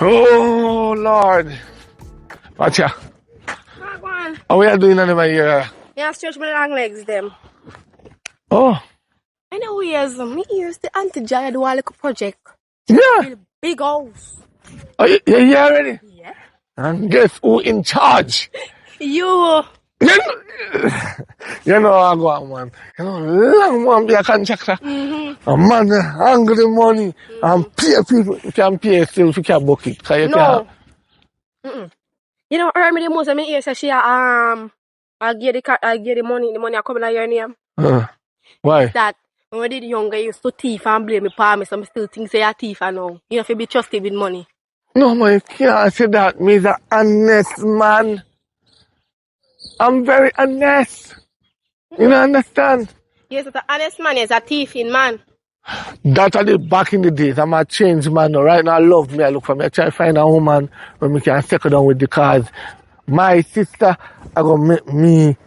Oh, Lord. Watch ya. Go on. How we are doing on my ear? Yeah, stretch my long legs, them. Oh. I know me ears the anti-Jaya do a little project. Yeah. Big house. Oh, you here already? Yeah. And guess who in charge? You. You know I go on, man. You know, long man be a contractor. A man hungry money and pay people. You can pay still if you can book it. You No. You know, earn me the most of me ears say she I get the money I coming out your name. Why? That when I did younger, I used to thief and blame me pa me, so I still think say a thief and now. You know, if you be trusted with money. No, man, you can't say that. Me's an honest man. I'm very honest. You don't understand? Yes, it's an honest man, he's a thieving man. That I did back in the days. I'm a changed man now. Right now, I love me. I look for me. I try to find a woman where we can settle down with the cars. My sister, I gonna make me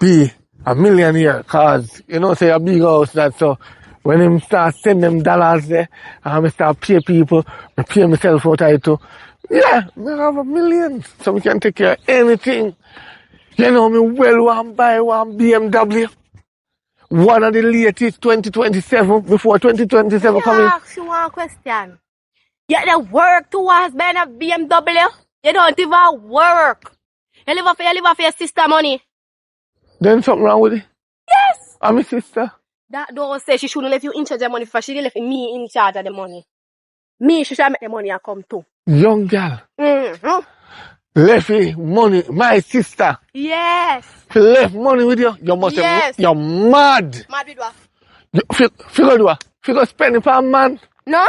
be a millionaire. Cause, you know, say a big house that so when him start send them dollars there, and I start pay people, I pay myself out of it too. Yeah, we have a million. So we can take care of anything. You know, me well want buy one BMW. One of the latest 2027 before 2027 coming. I ask you one question. You have to work towards buying a BMW? You don't even work. You live off your sister money. Then something wrong with it? Yes. I'm my sister. That don't say she shouldn't let you in charge of the money first. She left me in charge of the money. Me, she should make the money and come too. Young girl. Left money, my sister. Yes. She left money with you. You must have, you're mad. Mad with what? Figure do what? Figure spend it for a man. No?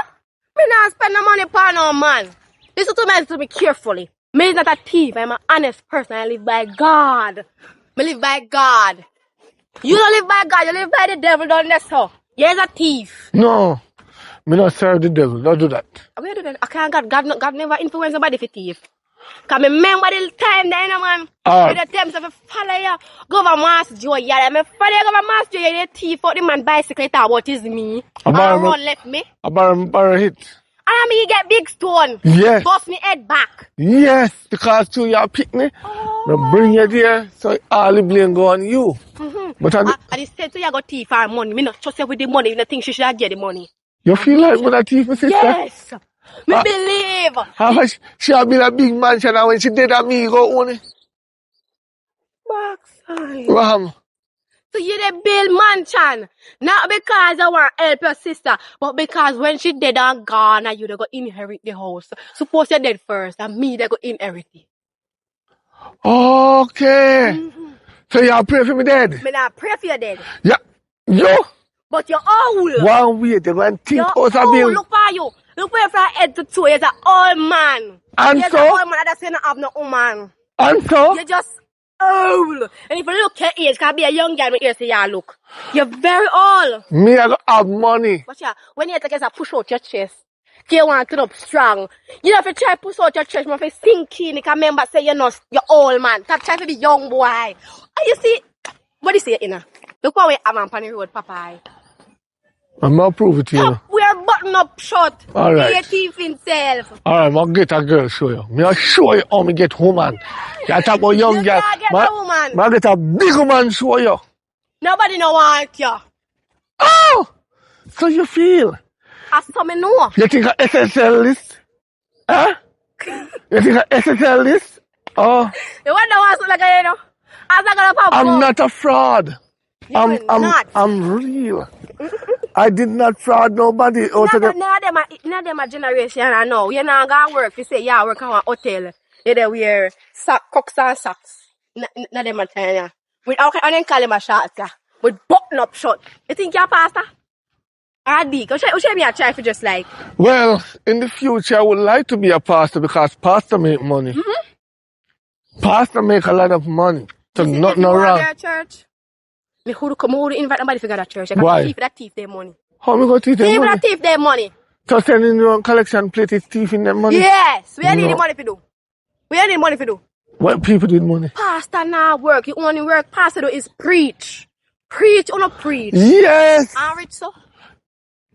Me not spend no money for no man. Listen to me carefully. Me is not a thief. I'm an honest person. I live by God. Me live by God. You don't live by God. You live by the devil, don't you? So you're a thief. No. Me not serve the devil. Don't do that. Where do that? I can't. God never influence nobody for thief. Cause me remember the time then, man. With the times of a follow you, government joy. Yeah, me follow you, government joy. You thief out the man bicycle. That what is me? Run left me. I borrow hit. And me get big stone. Yes. Bust me head back. Yes, because to your picnic, me bring you there, so all the blame go on you. But I said to you, I got thief and money. Me not trust you with the money. You don't think she should get the money. You feel like me that thief, my sister? Yes. Me believe. She have been a big mansion and when she did that, me go own it. Backside. So you the build mansion. Not because I want to help your sister, but because when she dead and gone, you they go inherit the house. Suppose you're dead first, and me they go inherit it. Okay. So you pray for me dead? Me not pray for you dead. Yeah. You? But you're old. One way they go and think you're us a bill. Look for you. Look for you from head to toe. You're an old man. And you're so? You're an old man that doesn't have no woman. And so? You're just old. And if you look at age, can be a young girl with ears say, yeah, look. You're very old. Me, I go have money. But yeah, when you take a push out your chest, you want to up strong. You know, if you try to push out your chest, you have to sink in. You can remember, say, you're old man. Stop trying to be young boy. And you see, what do you say, you know? Look what we have on the road, Papa. I'm going to prove it to you. We are button up short. All right. Your thief himself. All right, I'll get a girl show you. I'll show you how me get woman. You talk about young girl. I'll get a big woman show you. Nobody no want you. Oh! So you feel? As some know. You think a SSL list? Huh? You think a SSL list? Oh. You wonder what's like you know? I'm not a fraud. I'm real. I did not fraud nobody. None of them a generation I know. You're not gonna work. You say, yeah, I work at a hotel. You there wear cocks and socks. None of them a tell you. With I don't call them a shot, yeah. With button up shot. You think you're a pastor? Or a deacon? What should me a try for just like? Well, in the future I would like to be a pastor because pastor make money. Pastor make a lot of money. So nothing wrong. If you church, me who invite nobody to go to church. Why? Thief their money. How me go thief their money? Thief their money. So sending your collection plate is thieving their money? Yes. We need the money to do. We need money to do. What people did money? Pastor now work. You only work pastor do is preach. Preach or not preach. Yes. And rich so?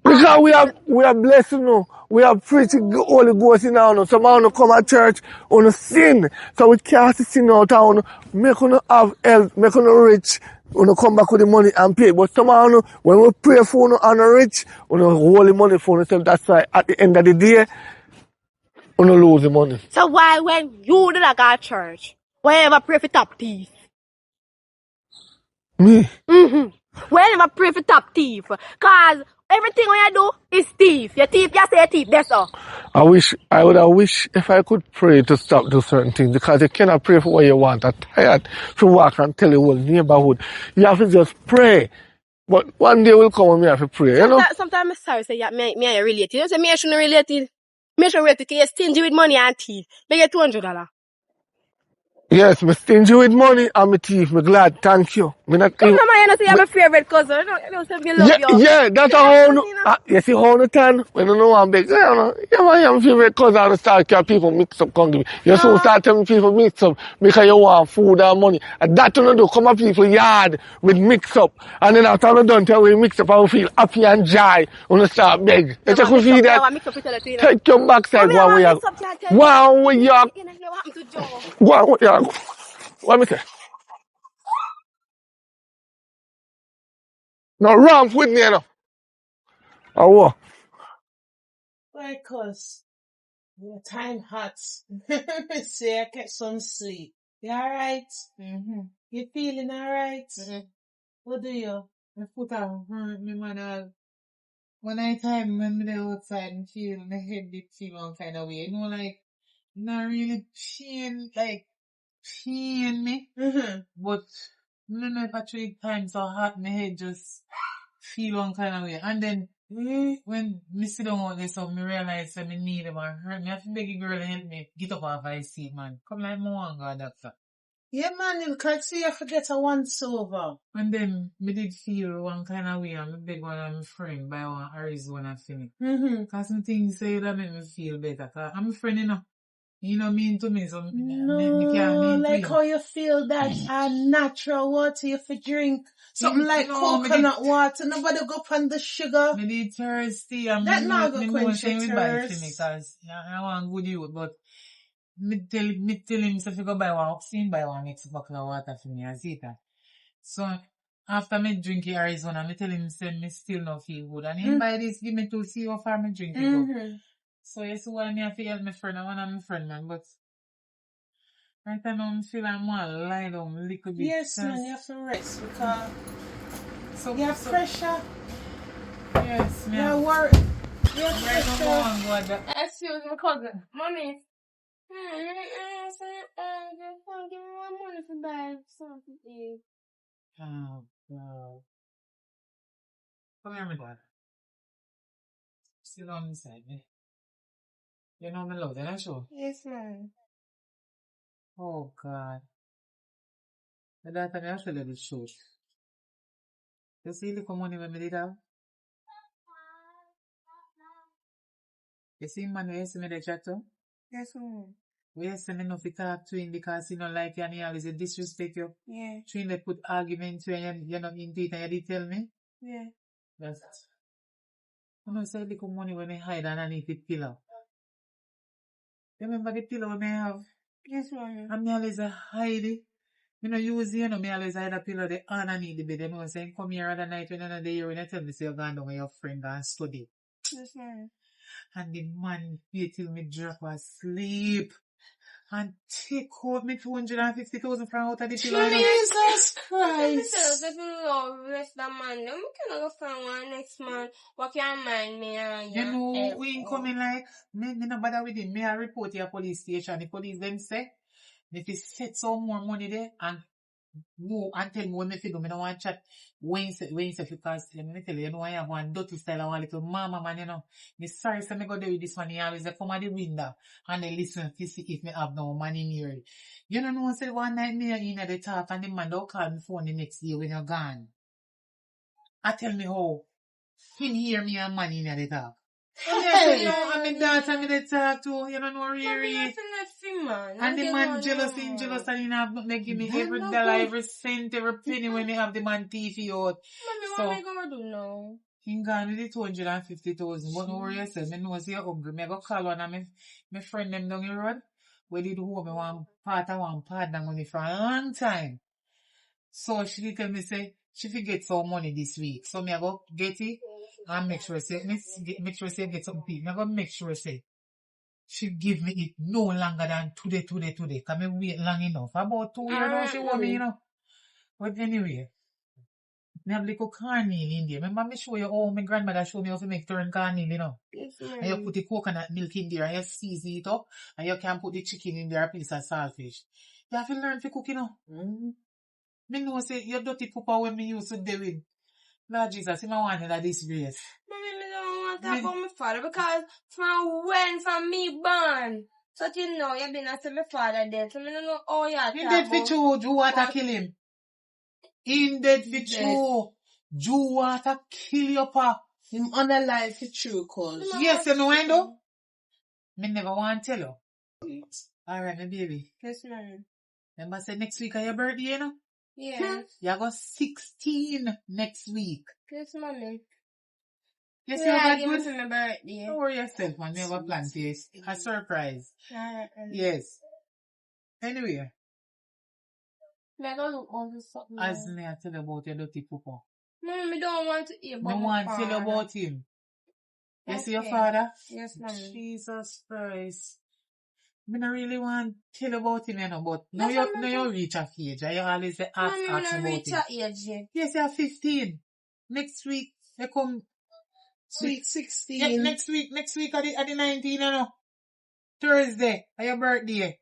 Because we are blessed, you know. We have preaching Holy Ghost in our, some of you come at church on sin. So we cast the sin out of you, make you have health, make you rich, you come back with the money and pay. But some of you, when we pray for you and rich, you hold the money for yourself. That's why at the end of the day, you lose the money. So why when you did go to church, why you ever pray for top thief? Me? Why you never pray for top thief? Cause everything when you do is thief. You thief, you say thief, that's all. I would have wish if I could pray to stop do certain things because you cannot pray for what you want. I'm tired to walk and tell your whole neighborhood. You have to just pray. But one day will come when me have to pray, you know? Sometimes I'm sorry say yeah, me and you related. You say me I shouldn't related. Me should related because you're stingy with money and thief. Me get $200. Yes, me stingy with money and me thief. Me glad, thank you. Me not Come on, man, you know say you're my favorite cousin. You know say me love you. Yeah, that's how you see how the time when you know I'm big, you know, yeah, man, I'm favorite cousin and start care people mix up, come give me. You soon start telling people mix up because you want food and money. And that you do, come up people yard with mix up. And then after you done tell we mix up, I will feel happy and joy when you start beg. You take we feel that. Take your backside one way. One way you one way you what me say? No wrong with me, you know. Or what? Why, cause your time hot. So I get some sleep. You alright? You feeling alright? What do you? My foot are hurt me, man. When I time when me there outside and feel my head did feel one kind of way. You know, like not really pain me. But I don't know if I 3 times so hot, my head just feel one kind of way. And then when me sit down out there, so me realize that me need them and hurt me. I have to beg a girl to help me get up off I seat, man. Come like me want go, doctor. Yeah, man, you can't see you forget a once over. And then me did feel one kind of way and me beg one of my friend buy one Arizona for me. Cause some things say that make me feel better. Cause I'm a friend, you know. You know mean to me, so me can't mean like to how you feel that natural water you for drink. Something like coconut water. Nobody go on the sugar. Me need thirsty and that not go quench your thirst. Me cause I want good youth, but me tell him so if you go buy one next bucket of water for me as it. So after me drink the Arizona, me tell him say me still not feel good. And him buy this, give me to see how far me drink it go. So you see why me have to help my friend, I want my friend, man, but right now I feel I'm more lie down a little bit. Yes, man, you have to rest because so you have pressure. Yes, man. You work. You have pressure. Excuse me, cousin. Mommy. Just give me one money to buy something to eat. Oh, God. Come here, my dad. Sit down inside me. You know me love you, not sure? Yes, man. Oh, God. The daughter, I tell you the truth. You see the money when me did have? You see man where you see me the chat to? Yes, ma'am. Where you see me not to talk to him because he don't like you and he always disrespect you? Yeah. Trying to put argument to you and you're not into it and you did tell me? Yeah. That's it. You know, say the money when I hide underneath the pillow. Remember the pillow when I have? Yes, ma'am. And me always hide it. Me no use it, you know, me always hide a pillow the underneath the bed. You know, saying come here other night when another year when you tell me say you're going down with your friend and study. Yes, ma'am. And the man wait till me drop asleep and take out me 250,000 from out of the pillow. Jesus Christ! If you love rest that man, then we can go find one next man. What can mind me and you know, we ain't coming like, me no bother with him. Me I report to your police station. The police them say, if you set some more money there and no, and tell me what me fi do. Me don't want chat when you say because let me tell you, you know I have one dirty style, I want little mama man, you know. Me sorry say me go there with this one, he always come at the window and they listen to see if me have no money near it. You don't know, say one night me in at the talk and the man don't call me phone the next year when you're gone. I tell me how him hear me and money in at the talk. Hey, I'm in daughter, I'm in the talk too. You don't know really. And the man jealous and he have nothing to give me every dollar, every cent, every penny when me have the man TV out. Mommy, what am I gonna do now? He gone with the 250,000. But no worry yourself. I know say you're hungry. Me go call one of my friend them down the road. We did home me one partner money for a long time. So she tell me say she fi get some money this week. So me I go get it and make sure say make sure say get some people. Me I go make sure say she give me it no longer than today. Cause me wait long enough. About 2 years now she want me, you know. But anyway, me have little cornmeal in there. Remember me show you how my grandmother show me how to make turn cornmeal, you know. Yes, And you put the coconut milk in there and you season it up and you can put the chicken in there, a piece of saltfish. You have to learn to cook, you know. Me know say your dirty papa when me used to do with. Lord Jesus, him a want that this race. Mommy, me don't want to talk about my father because from me born. So you know, you been asking my father dead. So me don't know how you talk He dead for about. true. Jew water kill him. He dead for true. Jew water kill your pa. Him unalive for true cause. Yes, you know I know. Me never want to tell you. Alright, my baby. Yes, mommy. Remember say next week are your birthday, you know? Yes. You got 16 next week. Yes, mommy. Yes, Yeah, you give got me good. for my birthday. Don't worry yourself, man. We have a plan for you. A surprise. Alright, Yes. Anyway, me go look over something. as me I tell you about your dirty papa. Mommy, me don't want to hear Me about my want to tell you father. about him. You see your Okay. father? Yes, mommy. Jesus Christ. Me not really want to tell you about him, you know, but now Yes, you, mommy. now you reach a age and you always say, ask Mommy, me about not reach him. that age yet. Yes, you're 15. Next week, you come. Sweet 16. Yeah, next week at the 19th, you know. Thursday, at your birthday.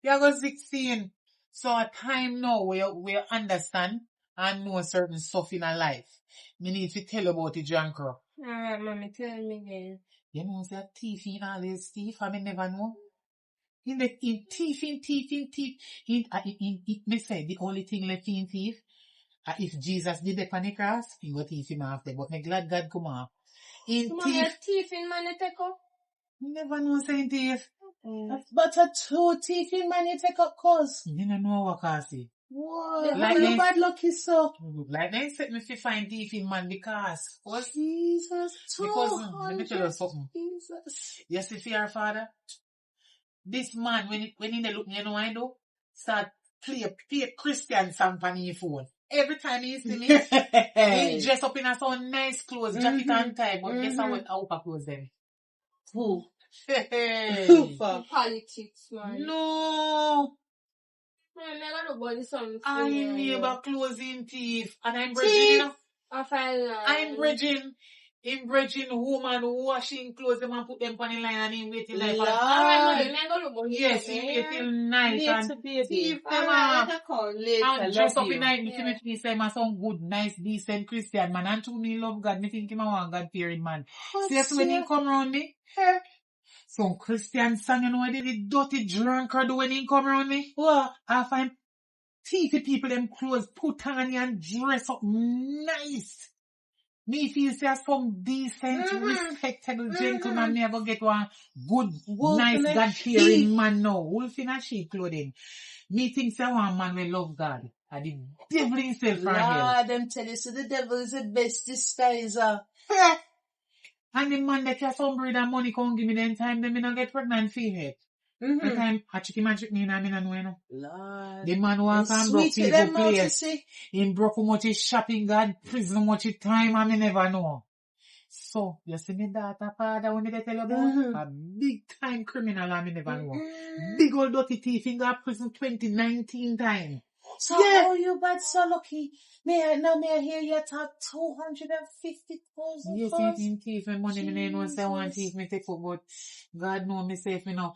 You go 16. So a time now where you understand and know certain stuff in our life. Me need to tell you about the Jankro. Alright, mommy, tell me again. You know, say thief in all his thief, I never know. In thief. Me say the only thing left in thief, if Jesus did the on the cross, he would thief him after. But me glad God come off. In So, mommy, a thief, thief in money take up? never know saying thief. But a two teeth in man you take up cause. You don't know what I say. What? Like You this. bad lucky so. Like they said me fi find thief in man because Jesus, let me tell you 200. something. Jesus. You see for your father, this man when he look me, you know what I do? Start play Christian song on his phone. Every time he see me, he dress up in a some nice clothes, jacket and tie, but guess what? I upper clothes them. Who? Hey. Who for? Politics, man. No, Man, I gotta buy something for I'm you. neighbor closing thief, and I'm bridging, you know. I find I'm bridging. In bridging woman washing clothes them and put them on the line and him waiting like Lord. Alright, mommy, I gotta go. yes, he wait till night and Later, baby. thief them Alright, off. let her call later. And dress Love up in you. night, me see me face them as some good, nice, decent Christian man. And to me love God, me think him a one God fearing man. See as when he come round me, some Christian song, you know what the dirty drunkard do when he come round me? What? I find thiefy people them clothes put on and dress up nice. Me feel say some decent, respectable gentleman me ever get one good, nice, God-fearing man now. Wolf in a sheep clothing. Me think say one man will love God. And the devil himself for hell. Lord, them tell you, so the devil is the best disguiser. And the man that has some bread and money come give me then time, then me not get pregnant female. The time, I trick him and trick me and I don't know, you know. Lord. The man walk and broke people place. Him broke how much his shopping, God, prison, how much his time, and me never know. So, you see me daughter, father, when me tell you about a big time criminal, and me never know. Big old dirty thief in that prison 2019 time. So, oh, you bad, so lucky. May I hear you talk 250,000 yes, first? in thief, and money, me no say one thief, me take up, but God know me say if me no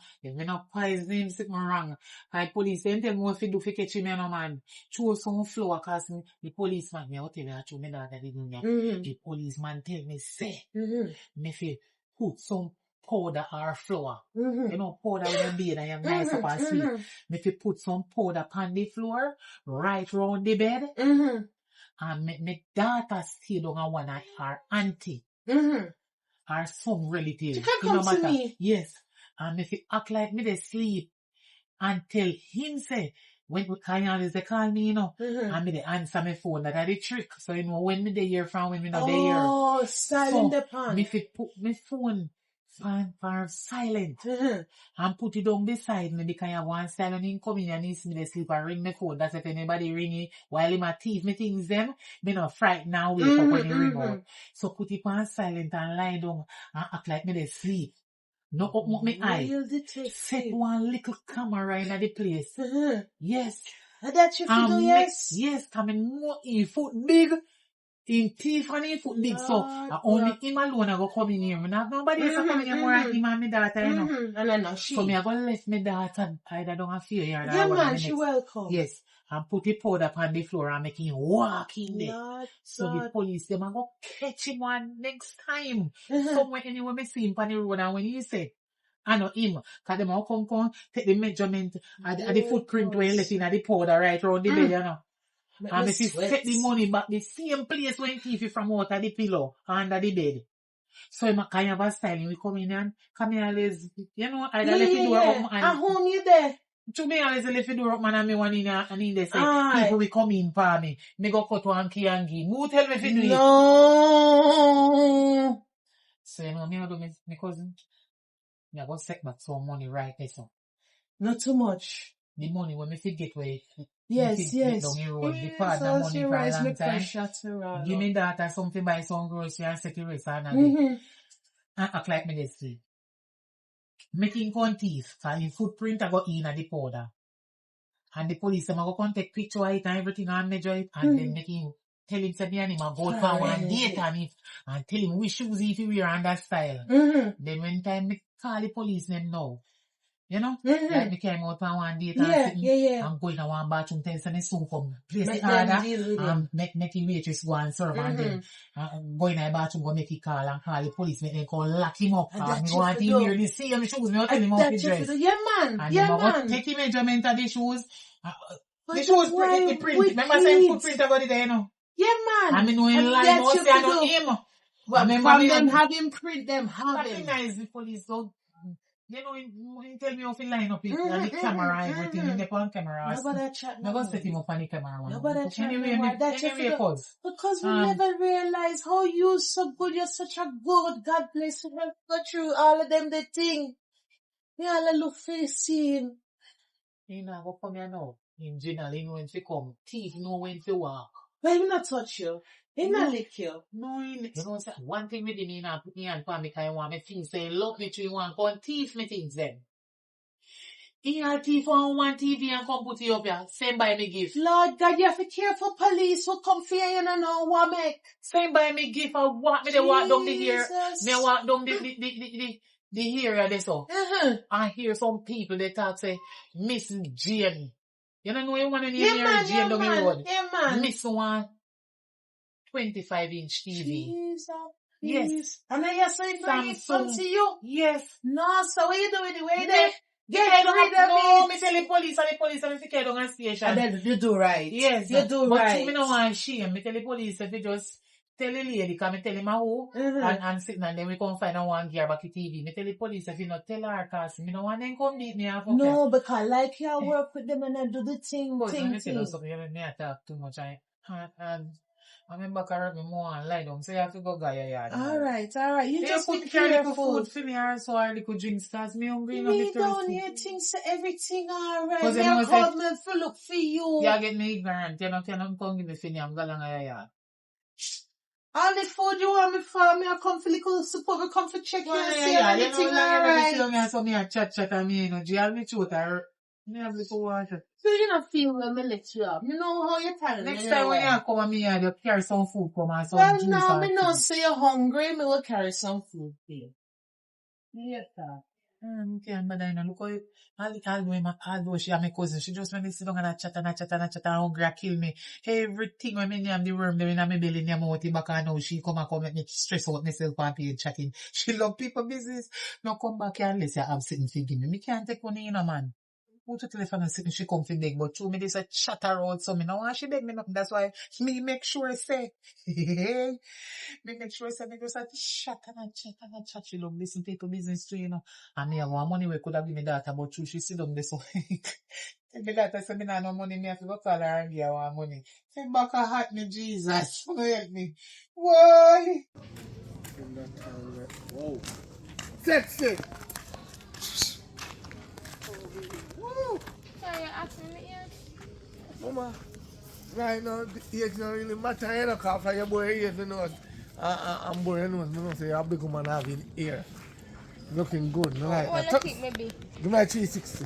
poison him, sit me wrong. Like police, them tell me what to do for catch him, you know, man. Chow some flour, cause the policeman, me, I'll tell you, I chow me daughter didn't know. The policeman tell me, say, me feel put some powder or flour. You know, powder when you bed and you nice up and sweet. Me feel put some powder on the floor, right round the bed. And me daughter stay down and one of her auntie. Her some relative. She can come to me. Yes. And me fi act like me dey sleep. And tell him say, when Kanye they call me, and me they answer my phone. That are the trick. So when me they hear from when me not they hear. Oh, silent So upon. me fit put my phone for silent and put it down beside me because I want silent in coming and needs me to sleep and ring my phone. That's if anybody ring it while in my teeth, me things them, me not frightened now wake up when you ring out. So put it on silent and lie down and act like me they sleep. No open up my eye. Real detective. Set one little camera in the place. Yes. And that you feel, yes? Yes, coming more in foot big. In teeth and in foot big, so only him alone I go come in here. Nobody else come in here more than him and my daughter, you know. And I know she. So me I go left my daughter either down a few yards. Yeah, man, she welcome. Yes, and put the powder upon the floor and make him walk in there. Lord so God. the police them I go catch him one next time. Somewhere anywhere me see him on the road and when he say, I know him, cause them all come, take the measurement and the footprint where he left in the powder right around the bed, you know. And if you set the money back the same place when thief from out of the pillow under the bed. So I'm kind of a styling. We come in and come here always, you know, either left the door open and at home you there. to me always left the door open and me one in and in there say people will come in for me. Me go cut one key and give. Who tell me if you do it? No. So you know me I do my cousin. Me I go set back some money right there so. Not too much. The money when me forget where yes. the partner money for a long time. Give me that or something buy some grocery and set the rest another day. And act like me they sleep. Making con thief, cause his footprint I go in at the powder. And the police them I go come take picture of it and everything and measure it and then make him tell him say me and him a go for one date on it and tell him which shoes if he wear and that style. Then when time me call the police them now. You know? Like me came out on one date and go in a one bathroom tell say me soon come place the order and make the waitress go and serve and then go in a bathroom go make it call and call the police make them call lock him up and me want him hear the same shoes me tell him how to dress. Yeah man. And then I go take the measurement of the shoes. The shoes print the print. Remember saying footprint about it there you know? Yeah man. And me know in line no say I know him. But from them have him print them have him. Recognize the police so you know, he tell me how to line up it, and the camera, everything, in the on camera. Nobody chat no. Nobody set him up on the camera. Nobody chat anyway, cause. Because we never realize how you're so good, you're such a good, God bless you, have got through all of them, the thing. We all look facing. You know, go come here now. In general, you know when to come. Thief know when to walk. Well, he not touch you. He not lick you. No, you know, one thing with him, he not put me on for me, because he want me things, say, love me to you, want come thief me things then. He a thief on one TV and come put you up here. Same by me gift. Lord God, you have to care for police who come for you and know what make. Same by me gift, I walk me, they walk down the hair. Me walk down the area there so. I hear some people, they talk, say, Miss Jane. You don't know you want to name your Jane down the road. Yeah, man. Miss one 25-inch TV. Jesus. Yes. And then you're saying Samsung to you? Yes. No, so what you doing the way there? Get rid of no, me tell the police and if you don't station. And then you do right. Yes. You do but right. But me no want shame. Me tell the police if you just tell the lady, because me tell him who, and sitting and then we come find out one gear back the TV. Me tell the police if you not tell her, cause me no want them come beat me off. No, because like you work with them and I do the thing. But let me tell you something, you may talk too much. I remember correct me more and lie down, so you have to go get your yard. Alright. You just put be careful. Food for me or so I little drinks, cause me hungry. Me down here things everything alright. Me I called me to look for you. You get me ignorant, you know, come give me for me, I'm going to your yard. All the food you want me for, me I come for little support, me come for check you and see everything alright. So me a chat and me, you know, do you have me truth or me have little water? So you not feel when me let you up. You know how you tell me. Next time when you come and me you carry some food come and some juice. Well, now me know say you're hungry, me will carry some food for you. Yes, sir. Okay, but I know, look how although she and my cousin, she just when they sit down and chat, hungry, kill me. Everything when me name the worm, they in my belly, name out the back, and now she come make me stress out myself and be chatting. She love people business. Now come back here unless you have sitting thinking me. Me can't take money in a man. Put the telephone and sitting, she come for beg, but through me this a chatter out, so me now want she beg me nothing. That's why me make sure I say, me make sure I say, me just have to chat and chat. She love listen people business too, you know. And me have one money we could have given me daughter, but true she sit down there so Maybe that I said, no money, me have to go call her and give her money. Say, back a hat me, Jesus. Help me. Why? Whoa. Sexy. Woo. So you're asking me here? Mama, right now, the age don't really matter, you know, because for your boy age, you know, I'm boy, you know, say you're a big woman having ear. Looking good, no like What that. do you think maybe? Give me a 360.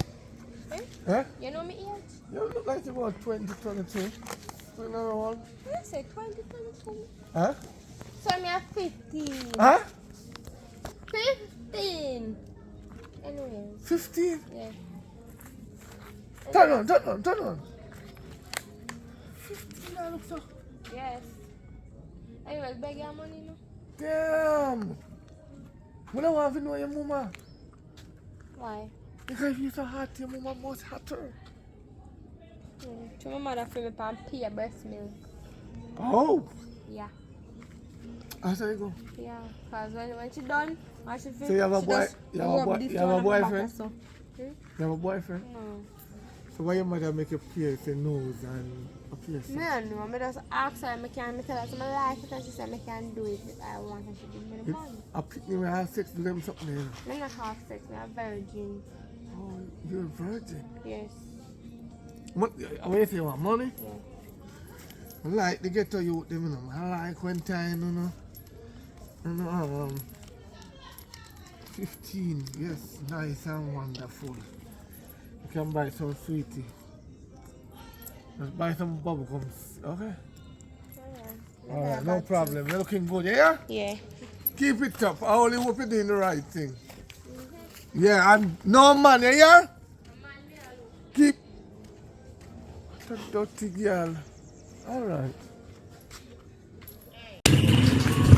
Eh? Huh? You know me age? You look like you're about 20, 22. Another one. I say 20, 22. Huh? So me at 15. Huh? 15. Anyways. 15? Yeah. Turn on. 15, I look so. Yes. Anyways, beg your money no? Damn. I don't want to know your mama. Why? Because if you're so hot, your mama must hotter. To my mother for me pan pay breast milk. Oh. Yeah. How do you go? Yeah. Cause when she done, I should feel. So you have a boy, you have a boyfriend? So. You have a boyfriend? No. So why your mother make you pierce your nose and a piercing? Me don't know. I just ask her, I tell her some like it and she said I can do it if I want and she give me the money. I pick me when I have sex with them something. You know? I'm not half sex, I'm a virgin. Oh, you're a virgin. Yes. What you say, want money? Yeah. I like to get to you, them, you know. I like when time, you know, 15, yes, nice and wonderful. You can buy some sweetie. Just buy some bubble gums, okay? Yeah. Alright, no problem. You're looking good, yeah? Yeah. Keep it up. I only hope you're doing the right thing. Yeah, and no man, yeah? Keep the dirty girl. Alright.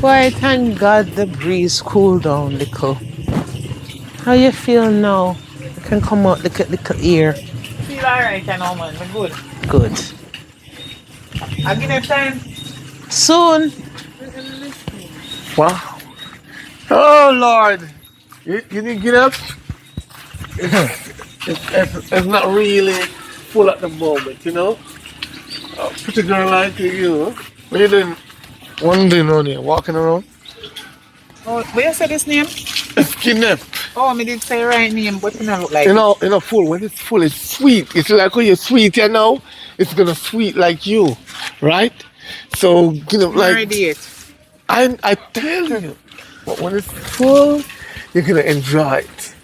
Boy, thank God the breeze cooled down little. How you feel now? You can come out little ear. Feel alright, you know, man. We're good. Good. I'll give them time. Soon. Wow. Oh Lord. You didn't get up? It's not really full at the moment, you know? Pretty girl like you. What are you doing? What are you doing around here? Walking around? Oh, where you say this name? It's kidnapped. Oh, me did say right name, but it don't look like You know, full. When it's full, it's sweet. It's like when you're sweet, you know, it's gonna sweet like you, right? So, you know, it. like Already it. I tell you, but when it's full, you're gonna enjoy it.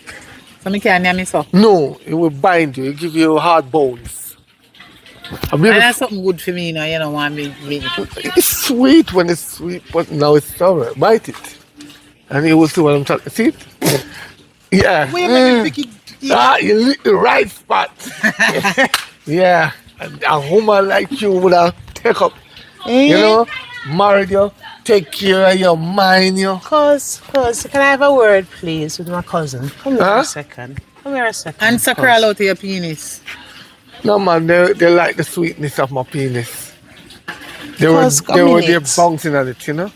So me can't name me so. No, it will bind you. It give you hard bones. And that's something good for me, you know. You don't want me. It's sweet when it's sweet, but now it's sour. Bite it, and you will see what I'm talking. See it? Yeah. Wait a minute, pick it. Ah, you lick the right spot. Yeah. And a woman like you would have take up, you know, married you, take care of your mind, you. Cuz, can I have a word, please, with my cousin? Come here a second. Come here a second. And sucker all out of your penis. No man, they like the sweetness of my penis. They were Cuz, come there in it. bouncing on it, you know.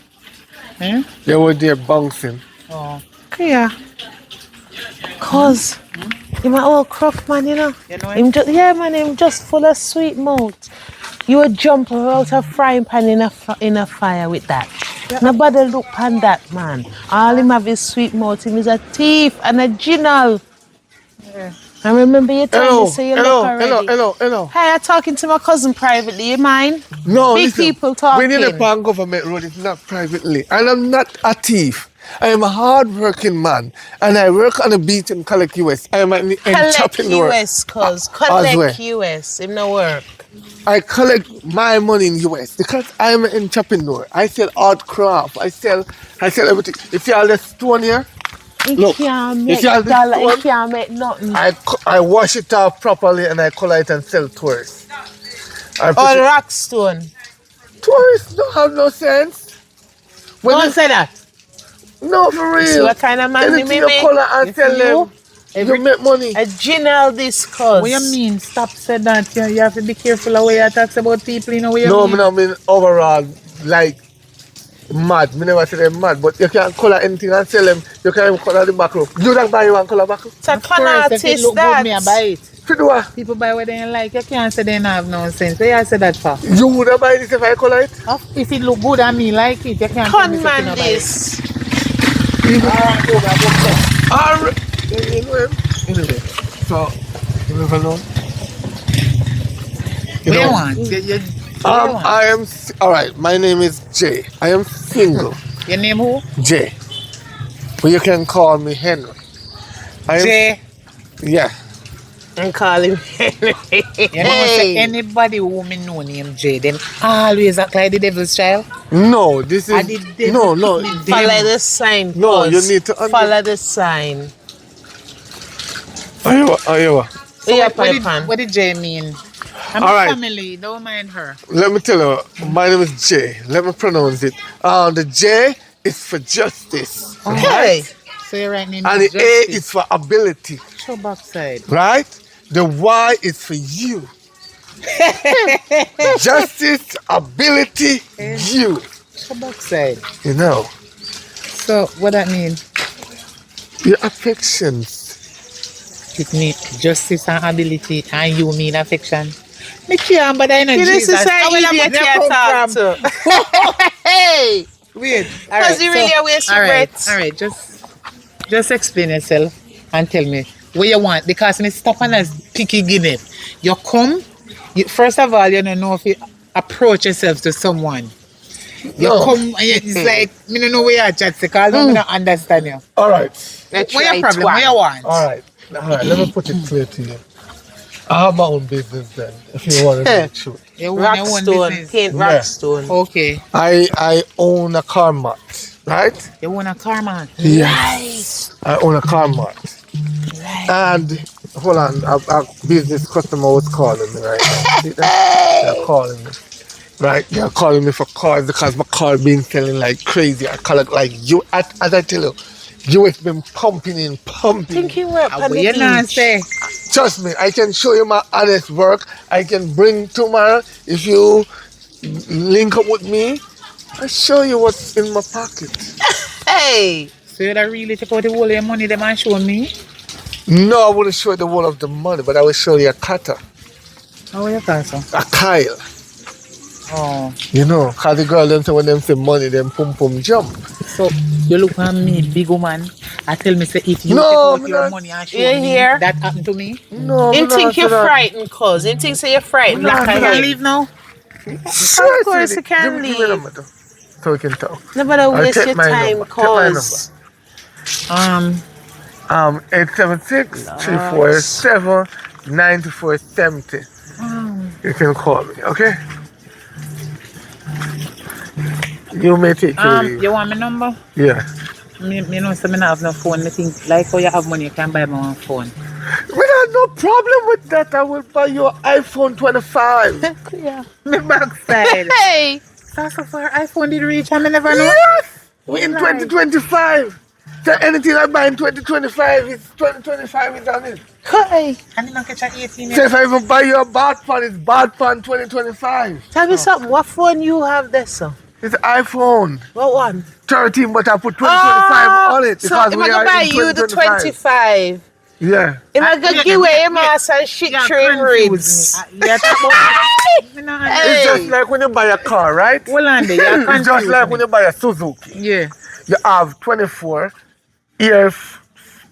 Hmm? They were there bouncing. Oh. Yeah. Cuz, him a old crook man, you know. You know Him just, yeah man, him just full of sweet mouth. You would jump out a frying pan in a fire with that. Nobody look on that man. All him have is sweet mouth. Him is a thief and a genial. Yeah. I remember you told me say you look already. Hello. Hey, I'm talking to my cousin privately, you mind? No, Big listen, people talking. when you're on government road, it's not privately. And I'm not a thief. I am a hard-working man. And I work on a beach in Collect US. I am an Collect entrepreneur. US, cuz. As Collect well. US. Him no work. I collect my money in US because I am an entrepreneur. I sell art craft. I sell everything. You see all the stone here? He Look, can't you make see all this dollar. He stone? can't make nothing. I wash it off properly and I color it and sell tourists. All rock stone. Tourists don't have no sense. Don't say that. No, for real. See what kind of man Anything me you make? color and sell them, you make money. A genial discuss. What you mean? Stop saying that. You have to be careful of what you talk about people, you know what you No, mean? I mean overall, like mad. Me never say them mad, but you can color anything and sell them. You can even color the back row. You don't buy one color back row? It's a Of con course, if it artist look that. good, me I buy it. To do what? People buy what they like. You can't say they don't have no sense. Where you say that for? You would have buy this if I color it? If it look good and me like it, you can't tell me Con something man about it. this. Alright. Anyway, so you never know. You What you know, want? What you want? I am alright. My name is Jay. I am single. Your name who? Jay. But you can call me Henry. I am, Jay. Yeah. And call him You know, say anybody who me know name Jay, them always act like the devil's child. No, this I is did devil no. pick me Follow the sign. No, you pause. need to follow the sign. Iowa. So Yeah, what did Jay mean? I'm All a right. family, don't mind her. Let me tell you, my name is Jay. Let me pronounce it. The J is for justice, Okay. So your right name and the is A Justice. is for ability, Show backside. right? The Y is for you. Justice, ability, you. Show backside. You know, So what that mean? your affections. It mean justice and ability, and you mean affection. Me can't, but I know This Jesus. is How how will I idiot put you them talk from? to. Hey! Wait, Because you really waste your breath. all right, just explain yourself and tell me what you want, because me stop on as picky guinea. You come, first of all, you don't know if you approach yourself to someone. You No. come, and it's like, me don't know where you chat, because I don't understand you. All right. What your problem? What you want? All right. Let me put it clear to you. I have my own business then, if you want to know the truth. You want your own Rockstone. business. Paint Yeah. rockstone. Okay. I own a car mart, right? You want a car, man? Yes. I own a car mart. And hold on, a business customer was calling me right now. See that? They're calling me. Right? They're calling me for cars because my car been selling like crazy. I call it like you, as I tell you, you has been pumping. Think you were What you not say? Trust me, I can show you my honest work. I can bring tomorrow if you link up with me. I show you what's in my pocket. Hey! So you don't really take out the whole of your money them and show me? No, I wouldn't show you the whole of the money, but I will show you a cutter, How you call so? a Kyle. Oh. You know, because the girl them say when them say money, them pum jump. So you look at me, big woman, and tell me say if you No, take out me your not. money and show You me hear? that happened to me. No, Him me not think say you're that. frightened, cuz. Him think say you're frightened. No, Like me I not Can I him. leave now? Sure, Of course sweetie. you can Give me leave. number though, so we can talk. Nobody I'll waste take your my time, number. Take my cuz. 876-347-9470. You can call me, okay? You may take your leave. You want my number? Yeah. Me know some I have no phone. Me think like how you have money, you can buy my own phone. We got no problem with that. I will buy you an iPhone 25. Me backside. Hey! So far iPhone did reach and me never know. Yes! We in 2025. So anything I buy in 2025, it's 2025 is on it. Hey! And you don't catch an 18 So if I even buy you a bad phone, it's bad phone 2025. Tell me something. What phone you have there, sir? It's iPhone What one? 13, but I put 2025 on it So because if we I are go buy in you the 2025. 25, Yeah. if I go give away him some shit train ribs. Yeah, It's just like when you buy a car, right? Hold on there, you're It's just like when you buy a Suzuki. Yeah. You have 24 years,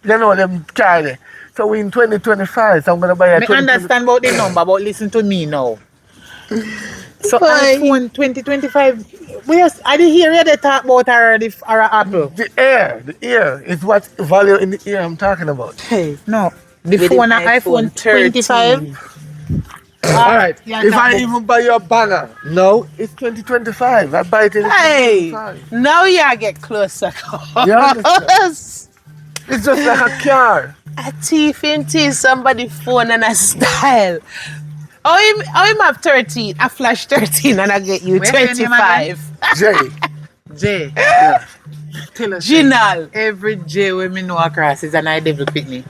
you know them car there. So we in 2025, so I'm going to buy a Me 2025. understand about the number, but listen to me now. So Why? iPhone 2025, I didn't hear you they talk about already or Apple. The air is what value in the air I'm talking about. Hey. No. The With phone the iPhone iPhone 25. All right. Yeah, If I that- even buy you a banger, no, it's 2025. I buy it in Hey! 2025. Now you get closer. You understand? Cuz. It's just like a car. A thief into somebody phone and a style. How him have 13, a flash 13 and I get you What's your name 25. Jay. J. Yeah. Tell us. Ginal. Every J when me know across is an I devil pick me.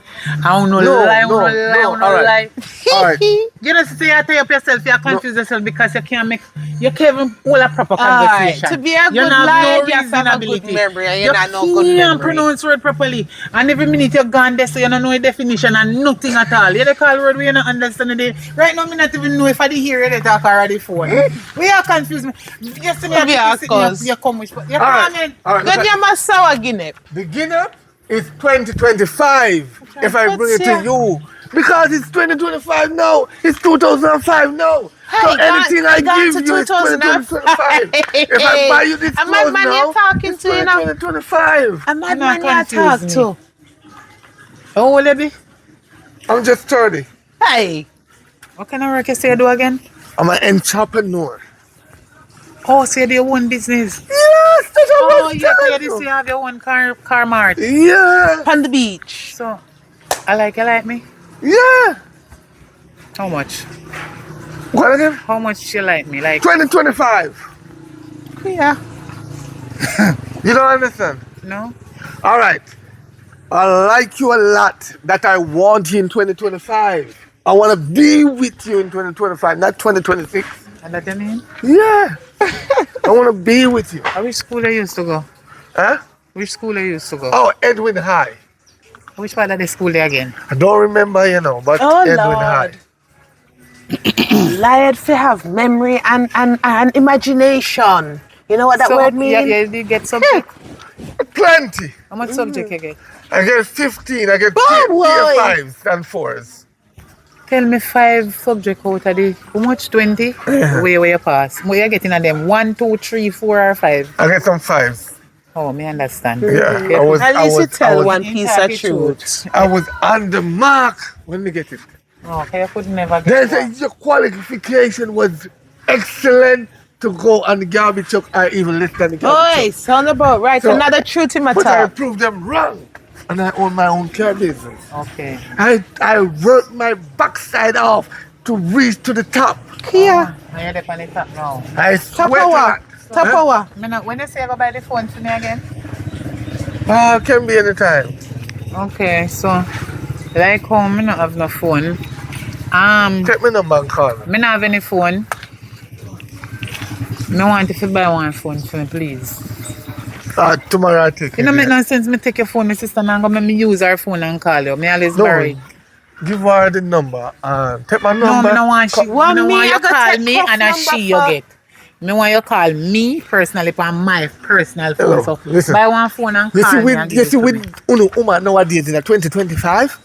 I don't know No, lie, I no, don't know lie, I no, don't know alright. lie. All right. You know, say you tie up yourself, you confuse yourself because you can't even hold a proper conversation. To be a you good have liar, no you have to have a good reasonability. memory and you You don't know good can't memory. pronounce word properly. And every minute you're gone there, so you don't know the definition and nothing at all. You call word we you don't understand it. Right now, I not even know if I didn't hear you talk already phone. We are confused. Yesterday, Be a cause. you come with you All right. coming. All right. Good Look you must sour guinea. the Guinea is 2025 if I bring it to you. Because it's 2025 now. It's 2005 now. So Hey, anything I gone give to you is 2025. If I buy you this a clothes madman now, you're talking it's to, you know. 2025. A not madman you talk confuse to. How old you be? I'm just 30. Hey. What kind of work you say you do again? I'm an entrepreneur. Oh, so you do your own business. Yes, that's what Oh, I'm yeah, telling you you. have your own car mart. Yeah, On the beach. So, you like me? yeah. How much? What again? How much you like me? Like, 2025. Yeah. You don't understand? no? All right. I like you a lot that I want you in 2025. I want to be with you in 2025, not 2026. And that you mean? Yeah. I want to be with you. Which school you used to go? Huh? Which school you used to go? Oh, Edwin High. Which part of the school there again? I don't remember, but Oh, Edwin Lord. High. Liar to have memory and imagination. You know what that So, word mean? yeah, you get subject. Plenty. How much subject you get? I get 15. I get Boy, tier boy. 5s and 4s. Tell me 5 subject out of the, how much? 20? Where you pass? Where you getting at them? 1, 2, 3, 4 or 5? I get some 5s. Oh, me understand. Yeah. Yeah, At least you tell one You piece tell of the truth. I was on the mark when we get it. Okay, I could never They get say one. your qualification was excellent to go on the garbage truck or even less than the garbage Oi, truck. sound about right. So- Another truth in my But I talk. proved them wrong. And I own my own car business. Okay. I worked my backside off to reach to the top. Here. Oh, you're there on the top now. I Top sweat a hour. lot. Top Huh? hour. When you say you go buy the phone for me again? Can be anytime. Okay, so like home, I don't have no phone. Take my number and call me. Me not have any phone. Me want if you buy one phone for me, please. Tomorrow I take You it. know, make Yeah. no sense. Me take your phone, my sister, and go make me use her phone and call you. Me always No, borrow it. give her the number. Take my No, number. me no want she. Want Me no me, want I you go call take me Puff and a number she you for- get. Me want you call me personally on my personal phone. Hello, So listen. buy one phone and You call see, me and give you it see, to with me. Uno woman nowadays in 2025,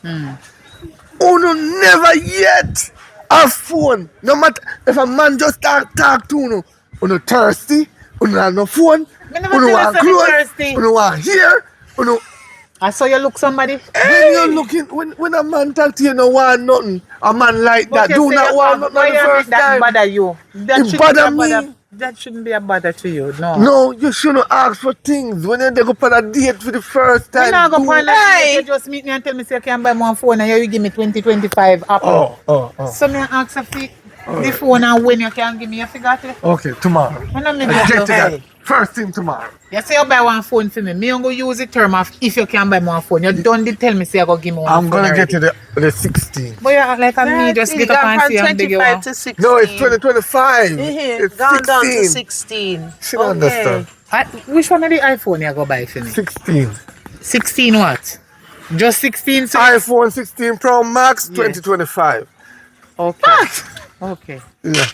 Uno never yet have phone. No matter if a man just talk to Uno thirsty, Uno have no phone, Me never Uno tell you want say me clothes, thirsty. Uno want hair, Uno. I saw you look somebody. When you're looking, when a man talk to you, no want nothing. A man like But that do not want nothing why on the you make first that time. bother you? That It shouldn't bother be a bother. me. That shouldn't be a bother to you. No. No, you shouldn't ask for things when they go on a date for the first We time. not go do- on a date. You just meet me and tell me say you can buy one phone and you give me 2025 Apple. Oh. So me ask for the phone and when you can give me, you forgot it. Okay, tomorrow. I know me I get get you. to that. Hey. First thing tomorrow. You say you buy one phone for me. Me don't go use the term of if you can buy one phone. You don't tell me say you go give me one I'm phone gonna already. get to the 16. But you act like me just get up and see and beg you. 25 to 16. No, it's 2025. It's Gone down to 16. 16. Should understand. Which one of the iPhone you go buy for me? 16. 16 what? Just 16? So iPhone 16 Pro Max Yeah. 2025. okay. Okay. Yeah.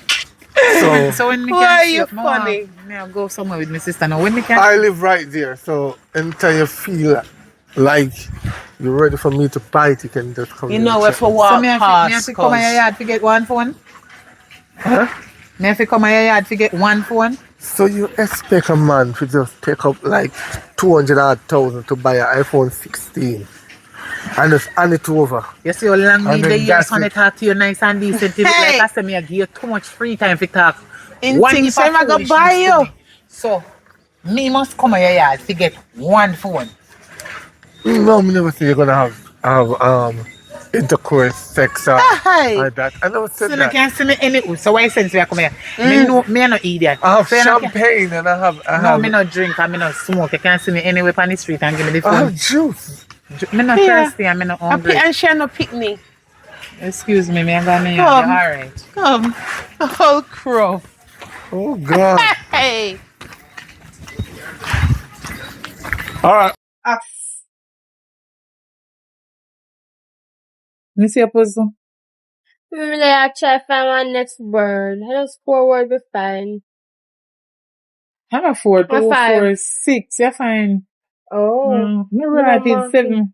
So So when me Why can are see you up, me funny? I'll go somewhere with my sister now. When me can I live right there. So anytime you feel like you're ready for me to bite, you can just come. You here know and where check for me. so walk me have past. to come in your cause- yard to get one phone? Huh? Me have to come in your yard to get one phone? So you expect a man to just take up like 200,000 to buy an iPhone 16 and just hand it over? You see how long me And the then years that's when I it. talk to you nice and decent. Hey. Like I said, me I give you too much free time to talk. In One things, heap of I'm gonna foolishness buy to you. me. So me must come in your yard to get one phone. No, me never say you're gonna have intercourse, sex, or Hey. like that. I never So said you that. can't see me any. So why sense we are coming here? Me no idiot. I have So you no can- champagne and I No, have me no drink and me no smoke. You can't see me anywhere on the street and give me the I phone. have juice. Me no Yeah. thirsty and me no A hungry. and she no picnic. Excuse me, I'm gonna be Come. alright. Come. Oh, crow. Oh, God. Hey. All right. You see a puzzle? Maybe I try to find my next word. I just 4 words be fine. I'm a 4, 2, 5. 4, 6. You're fine. Oh. Me right is 7.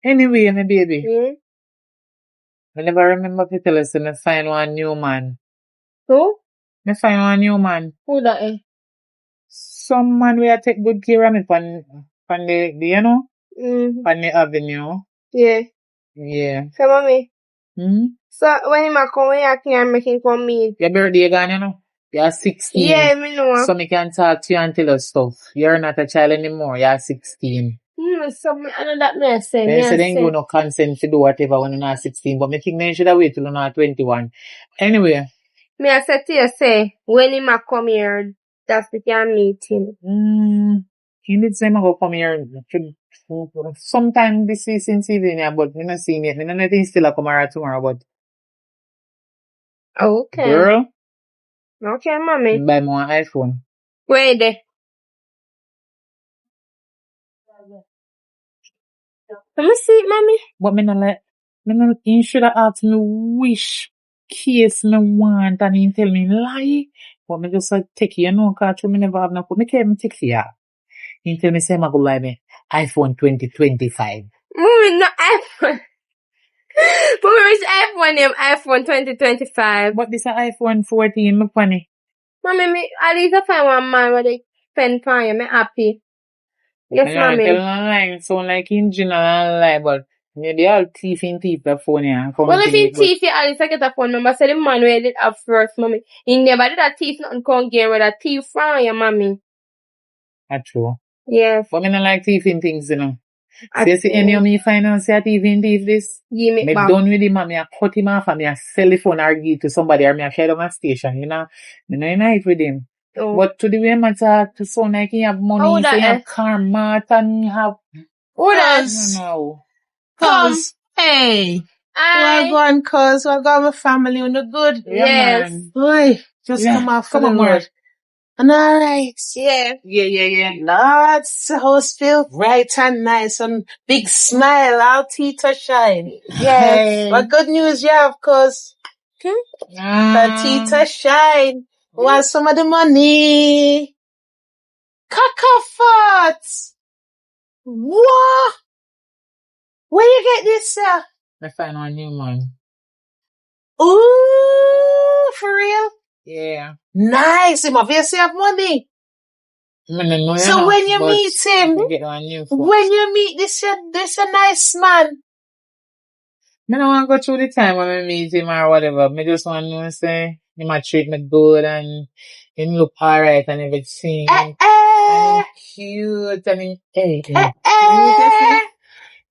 Anyway, my baby. I never remember to tell us to me find one new man. Who? Me find one new man. Who that is? Some man will take good care of me pan the you know? Pan the avenue. Yeah. Yeah. So, mommy. Hmm? So, when you come here, I can make him come meet. Your birthday gone, you know? You're 16. Yeah, me know. So me can talk to you and tell you stuff. You're not a child anymore. You're 16. So, I know that me say. They say they ain't give no consent to do whatever when you're not 16. But me think they should have wait till you're not 21. Anyway. Me I said to you, say, when him a come here, that's the can meet him. He needs to go come here. Sometime this since evening, yeah, but me not seeing it. Me not nothing still a come around tomorrow, but. Okay. Girl. Okay, mommy. Buy me one iPhone. Where there? Let me see it, mommy. But me not like, he should have asked me which case me want and he tell me lie. But me just take you know, cause me never have no phone. Me can't even take you. He tell me say I go buy me iPhone 2025. Mommy, no iPhone. Mommy, which iPhone name? iPhone 2025. But this is iPhone 14, me funny. Mommy, me, at least I find one man where they spend for you. Me happy. Yes, mommy. Tell lie, sound like in general and lie, but they all thief the phone, yeah. Well, if he thief you, at least I get a phone number. So the man where did have first, mommy. He never did a thief nothing come game with a thief from you, mommy. That's true. Yes. But me not like thieving things, you know. See any of me finance a thieving this? Give me Me back. done with him and me a cut him off and me a sell the phone or give to somebody or me a share on my station, you know. Me not unite with him. Oh. But to the way man talk to sound like he have money, he have car mat and he have... Who I does? don't know. Cuz. Hey. Well gone, cuz. Well gone, my family. On the good. Yes. Man. Boy, just come off for the on, road. And alright. Yeah. Yeah. Lots the house feel bright and nice and big smile, all teeth are shine. Yes. Hey. What good news you have, cuz? The teeth are shine. Want some of the money? Cacafot! What? Where you get this, sir? I find one new man. Ooh, for real? Yeah. Nice. Him obviously have money. So when you meet him, when you meet this a nice man. I don't want to go through the time when I meet him or whatever. I just want to say, he might treat me good and he look alright and everything. And cute and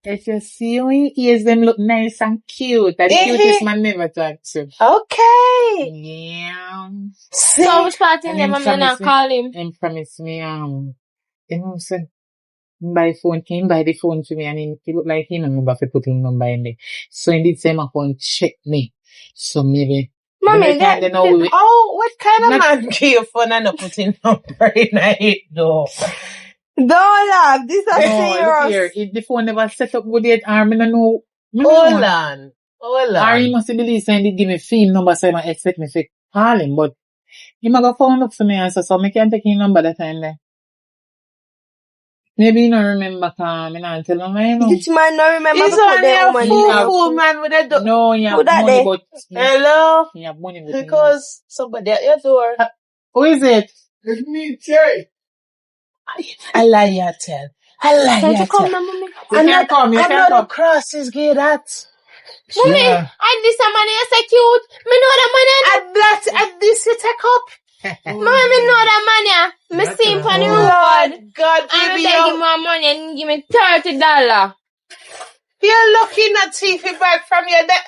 if you see how he is, them look nice and cute. And the cutest man never talk to. Okay. Yeah. So which part in them I'm not call him? He promised me, you know, say, buy phone, can buy the phone to me and he look like he don't remember to put his number in there. So he did say my phone check me. So maybe. Mommy, what kind of man give your phone and not put in number in it though? Don't laugh, this is serious. Here, the phone never set up good yet, I don't know. Hold on. Or he must believe saying he give me phone number so he might expect me to call him, but he might go phone up for me and so me can't take his number that time there. Maybe you don't remember, me not tell him, I know. This man don't remember. He's only a fool man with a door. No, he have money, but... Hello? He have money, but... Because somebody at your door. Who is it? It's me, Jay. I lie you tell. Can't you come now, mommy? Another crosses get that. Mommy, and this a man is so cute. Me know the man. And this you take up. Mommy, me know that man. Me see him on the road. God, and me beg him more money and give me $30. You're lucky not TV back from your dad.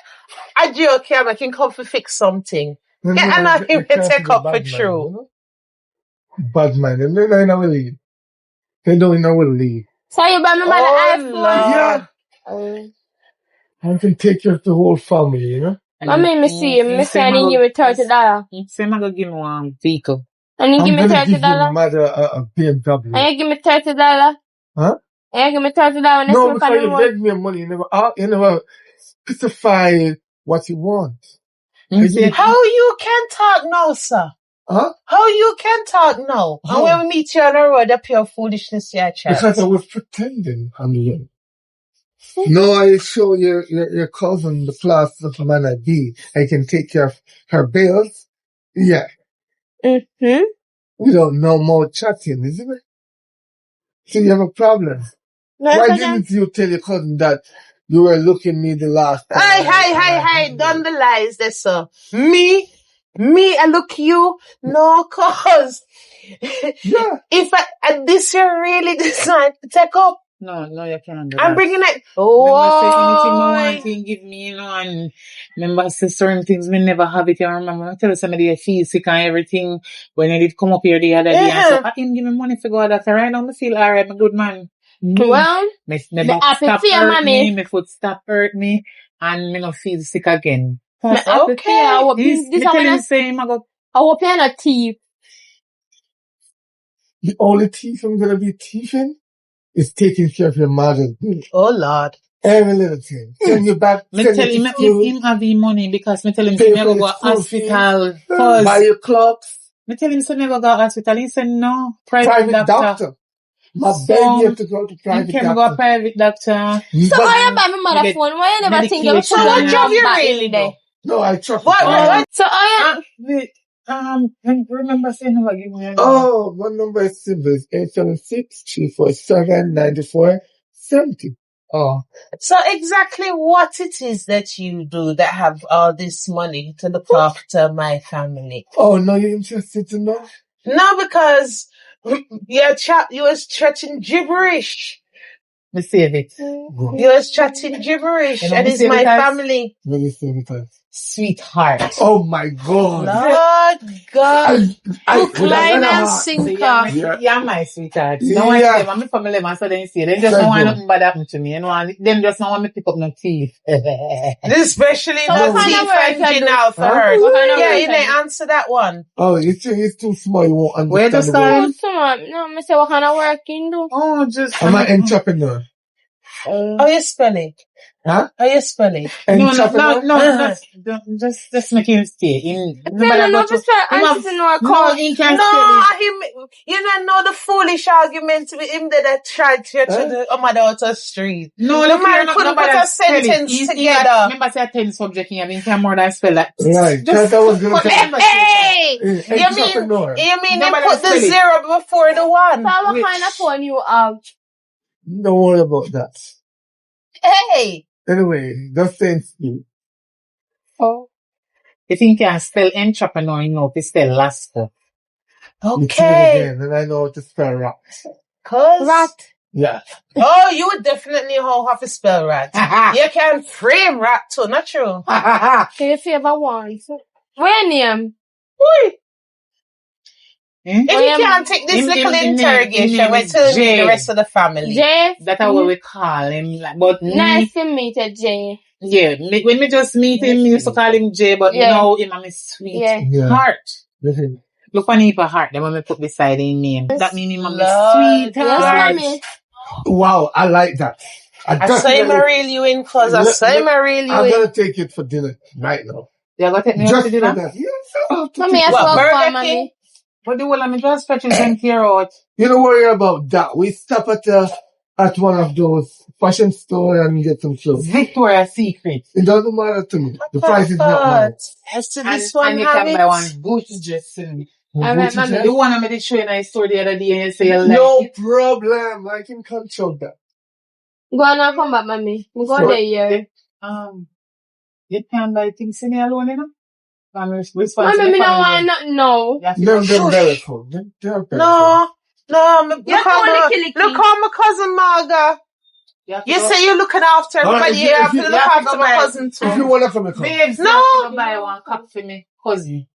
I joke here, I can come to fix something. Yeah, and I him take up for true. Bad man, they don't know will leave. They don't know will leave. So you buy me by the iPhone? Yeah. I can take care of the whole family, you know? Mommy, me see him. Me say I need give me $30. Say I'm gonna give me one vehicle. And you I'm give me gonna give your $30? mother a BMW. And you give me $30? Huh? And you give me $30 No, next before week on you the road? beg me money, you never specify what you want. How you can talk now, sir? Huh? How you can talk now? How? And when we meet you on the road, that pure foolishness you chat. Because I was pretending, honey. No, I show your cousin the class of man I be. I can take care of her bills. Yeah. Mm-hmm. We don't know more chatting, isn't it? So you have a problem. Why didn't you tell your cousin that you were looking me the last time? Hey, done the lies there, sir. Me, I look you, no, cause Yeah. if this year really decide to take up, No, you can't do I'm that. bringing it. Remember say anything I want to give me, and remember say certain things me never have it. I remember I tell somebody I feel sick and everything when I did come up here the other day and so I him give me money to go that. So right now I feel alright, my good man. Well, Me happy stop for you, hurt mommy. me, my foot stop hurt me, and me not feel sick again. Me happy for you. I hope Me this tell him one. same. I hope you're not thief. The only thief I'm gonna be thieving is taking care of your mother. Oh Lord. Every little thing. Send you back. Me Send tell you him to if school. him have the money because me tell him Pay me for go the school hospital. fees. Cause Buy your clocks. me tell him me go hospital. He said no, private doctor. My baby have to go to private Can doctor. go private doctor. So why you buy me mother phone? Why you never think you medication. put So what your job you number really in there? No, I trust What? So I Wait, remember saying never give me a number. Oh, my number is simple. It's 876-347-9470. Oh. So exactly what it is that you do that have all this money to look after my family? Oh, no, you're interested to know? No, because you was chatting gibberish. Me save it. You was chatting gibberish, You know, and me it's save my it as- family. Let me see it. Sweetheart. Oh, my God. Lord God. hook, line, and So sinker. you're my sweetheart. Yeah. No one say, I'm my family man, so they say, they just don't want nothing bad happen to me. You know, them just don't want me to pick up no teeth. Especially So the what kind of teeth work you engine do? now for Huh? her. What kind of Yeah, work you you didn't do? answer that one. Oh, it's too small. You won't Where understand just the word. Oh, so no, me say what kind of work you do? Oh, just. I'm an entrepreneur. How you spell it? Huh? How you spell it? Entrepreneur? Just make him stay. No, just entrepreneur call. He can No, stay. you don't know the foolish argument with him that tried to the mother out of the street. No, the look here, man couldn't put a sentence together. Remember, say 10 subject here. He can more than spell that. Right. Because I was going to say Hey! entrepreneur. You mean they Nobody put the spell it. zero before the one? So what kind of phone you have? Don't worry about that. Hey! Anyway, just saying speak. Oh. You think you can spell entrepreneur, you know, to spell Lasker. Okay. Again, and I know how to spell rat. Rat? Yeah. Oh, you would definitely know how to spell rat. You can frame rat too, not true? Can you favor one? Where name? If you can't take this little interrogation, we're telling me the rest of the family. Jay? That's what we call him. But Nice to meet you, Jay. Yeah, when me just meet him, me used to call him Jay, but now him and my sweet heart. Listen. Look on his heart, then when me put beside his name. That means him and my sweet Yes, heart. mommy. Wow, I like that. I say I reel you in, cause I say I reel you in. I'm gonna take it for dinner right now. You're gonna take me out Just to for dinner? that. Yes, Mommy, I spoke for mommy. But the whole of me just stretching them care out. You don't worry about that. We stop at one of those fashion store and get some clothes. Victoria's Secret. It doesn't matter to me. The price is not mine. As to this one, and you can buy one Gucci dress soon. Alright, mommy. The one I made show in the store the other day and you say you like no it. problem. I can control that. Go on and come back, mommy. We go there here. You can't buy things in here alone, you know? Mommy, me no want nothing now. They're very cool. They're very No, look You're how my cousin Marga. You say you're looking after everybody. You have to look after my cousin too. If you want to come, Babes, no. you have to buy one cup for me, cousin.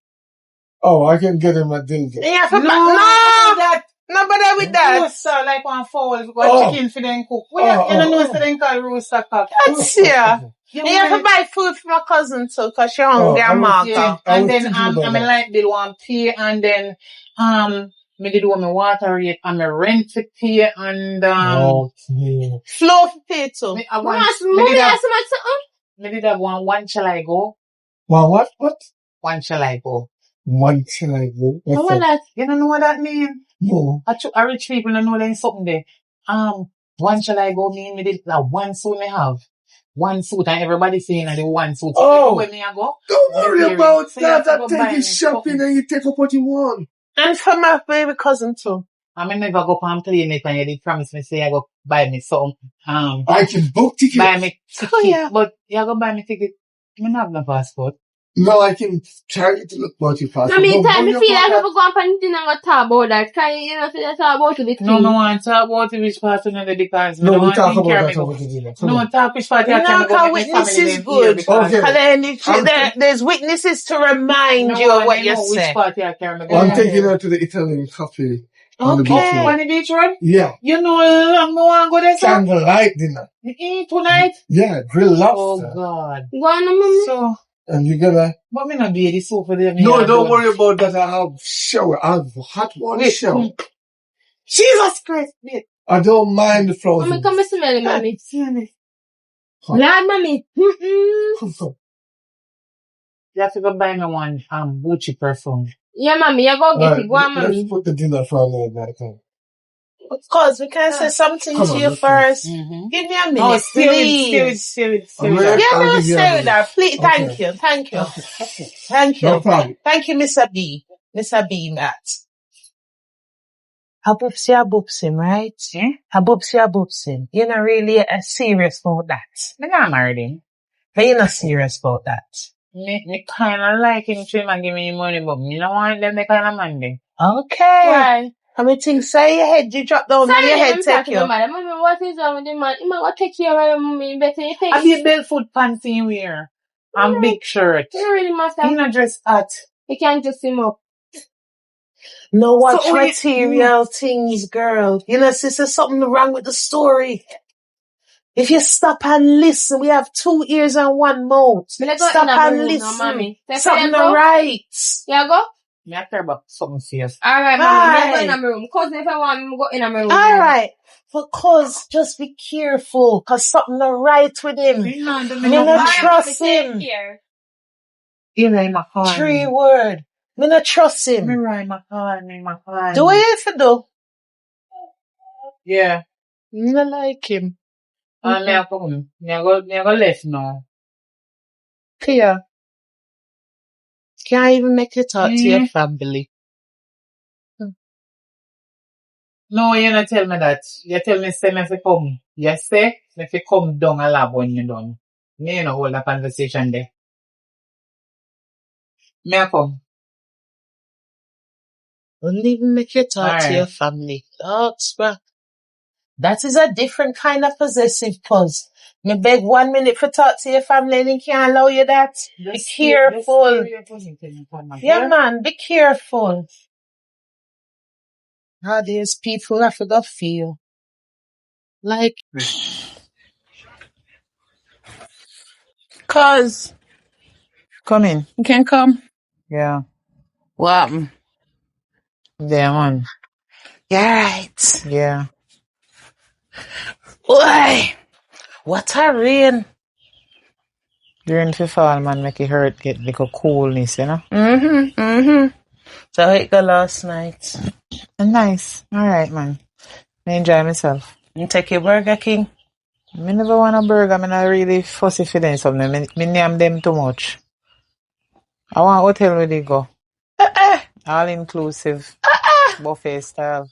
Oh, I can get him a dinner. Yeah, no bother with that. Rooster, like one fowl, one chicken for them cook. You don't know so they call rooster cock. That's yeah. You You have to want buy food for my cousin too, because you're hungry and Martha. yeah. I And was then thinking about I mean that. light bill one pay, and then me did want my water rate and my rent to pay, and Okay. Flow for pay too. me, I Mama, want, mommy, me did have, ask me something. me did have one shall I go? Well, what? One shall I go? One shall I go? How What's about that? that? You don't know what that mean? No. I rich people don't know there's something there. One shall I go mean me did like one suit me have. One suit and everybody saying that the one suit. So Oh. where me I go? Don't worry about So you have that. to I go take buy you me shopping something. and you take up what you want. And for my baby cousin too. I mean never go on clinic and you did promise me say I go buy me some I can book tickets. buy me ticket. Oh, yeah. But you go buy me ticket. I don't have no passport. No, I can try to look about your passport. Mommy, Don't time me worry feel about like that. if we go up and anything and go talk about that. Can you know, say talk about it with No, me? no want to talk about the which part of the because No, don't we want talk to about care that me go. over the dinner. Come No, on. talk which part you No, can go because make my witness family is them hear good. because Okay. And then Okay. there's witnesses to remind no you of one what they you know which say. part you can me go. I'm taking her to the Italian cafe on the beach Okay. On road. the beach road? Yeah. You know I'm no one go there, sir. Candlelight dinner. You eat tonight? Yeah, grilled Oh lobster. God. Go on, mommy. So, And you're gonna... but me not do the soup for them. No, don't worry about that. I have shower. I have hot water Wait. shower. Jesus Christ, wait. I don't mind the Mommy, frozen. come and smell it, mommy. Seriously. Huh. Lord, mommy. Come. You have to go buy me one Gucci perfume. Yeah, mommy, you go get Alright, it. Go on, let's mommy. put the dinner for another night. Come Because we can say something Come to on, you let's first. Mm-hmm. Give me a minute, No, stay please. with I'm that. Yeah, I'll no, give you a stay with minute. that. Please, Okay. thank you. Okay. Thank No you. problem. Thank you, Mr. B. Mr. B, Matt. Habupsi, right? Yeah? Habupsi. You're not really serious about that. Me not married him. But you're not serious about that. Me kinda like him to him and give me money, but me don't want them the kind of man then. Okay. Why? How many things say your head, you drop down and your head take you. Mommy, what is wrong with the man? He might go take care of mommy. Better you take I be a barefoot pants in wear. And big shirt. You don't really matter. He not dress hot. You can't just him up. No watch So, material things, girl. You know, sister, something wrong with the story. If you stop and listen, we have 2 ears and 1 mouth. Let's go Stop in a and room now, listen. mommy. Something Let's go. right. Yeah, go? Me I care about something serious. Alright, mommy. Let's go Aye. in a room. Cousin, if I want, me go in a room. Alright. Because just be careful. Cause something right with him. Me not do Me me not nothing. trust him. He ride my car. 3 word. Me not trust Me him. ride my car. Do what you have to do. Yeah. Me not like him. And me I come. Me I go left now. Clear. Can't even make you talk to your family. No, you not tell me that. You tell me say me fi come. You say me fi come down a lab when you done. Me you know hold a conversation there. Me I come. Don't even make you talk to your family. Thoughts, bruh. That is a different kind of possessive pause. Me beg 1 minute for talk to your family and he can't allow you that. Be careful. Yeah, man, be careful. How these people have to go feel. Like, cause, Come in. you can come. Yeah. What happened? Yeah, man. Yeah, right. Yeah. Why? What a rain. During the fall, man, make it hurt, get like a coolness, you know? So how it go last night? Nice. Alright, man. I enjoy myself. You take your Burger King? Me never want a burger. I'm not really fussy for them something. Me name them too much. I want hotel where they go. All inclusive. Buffet style.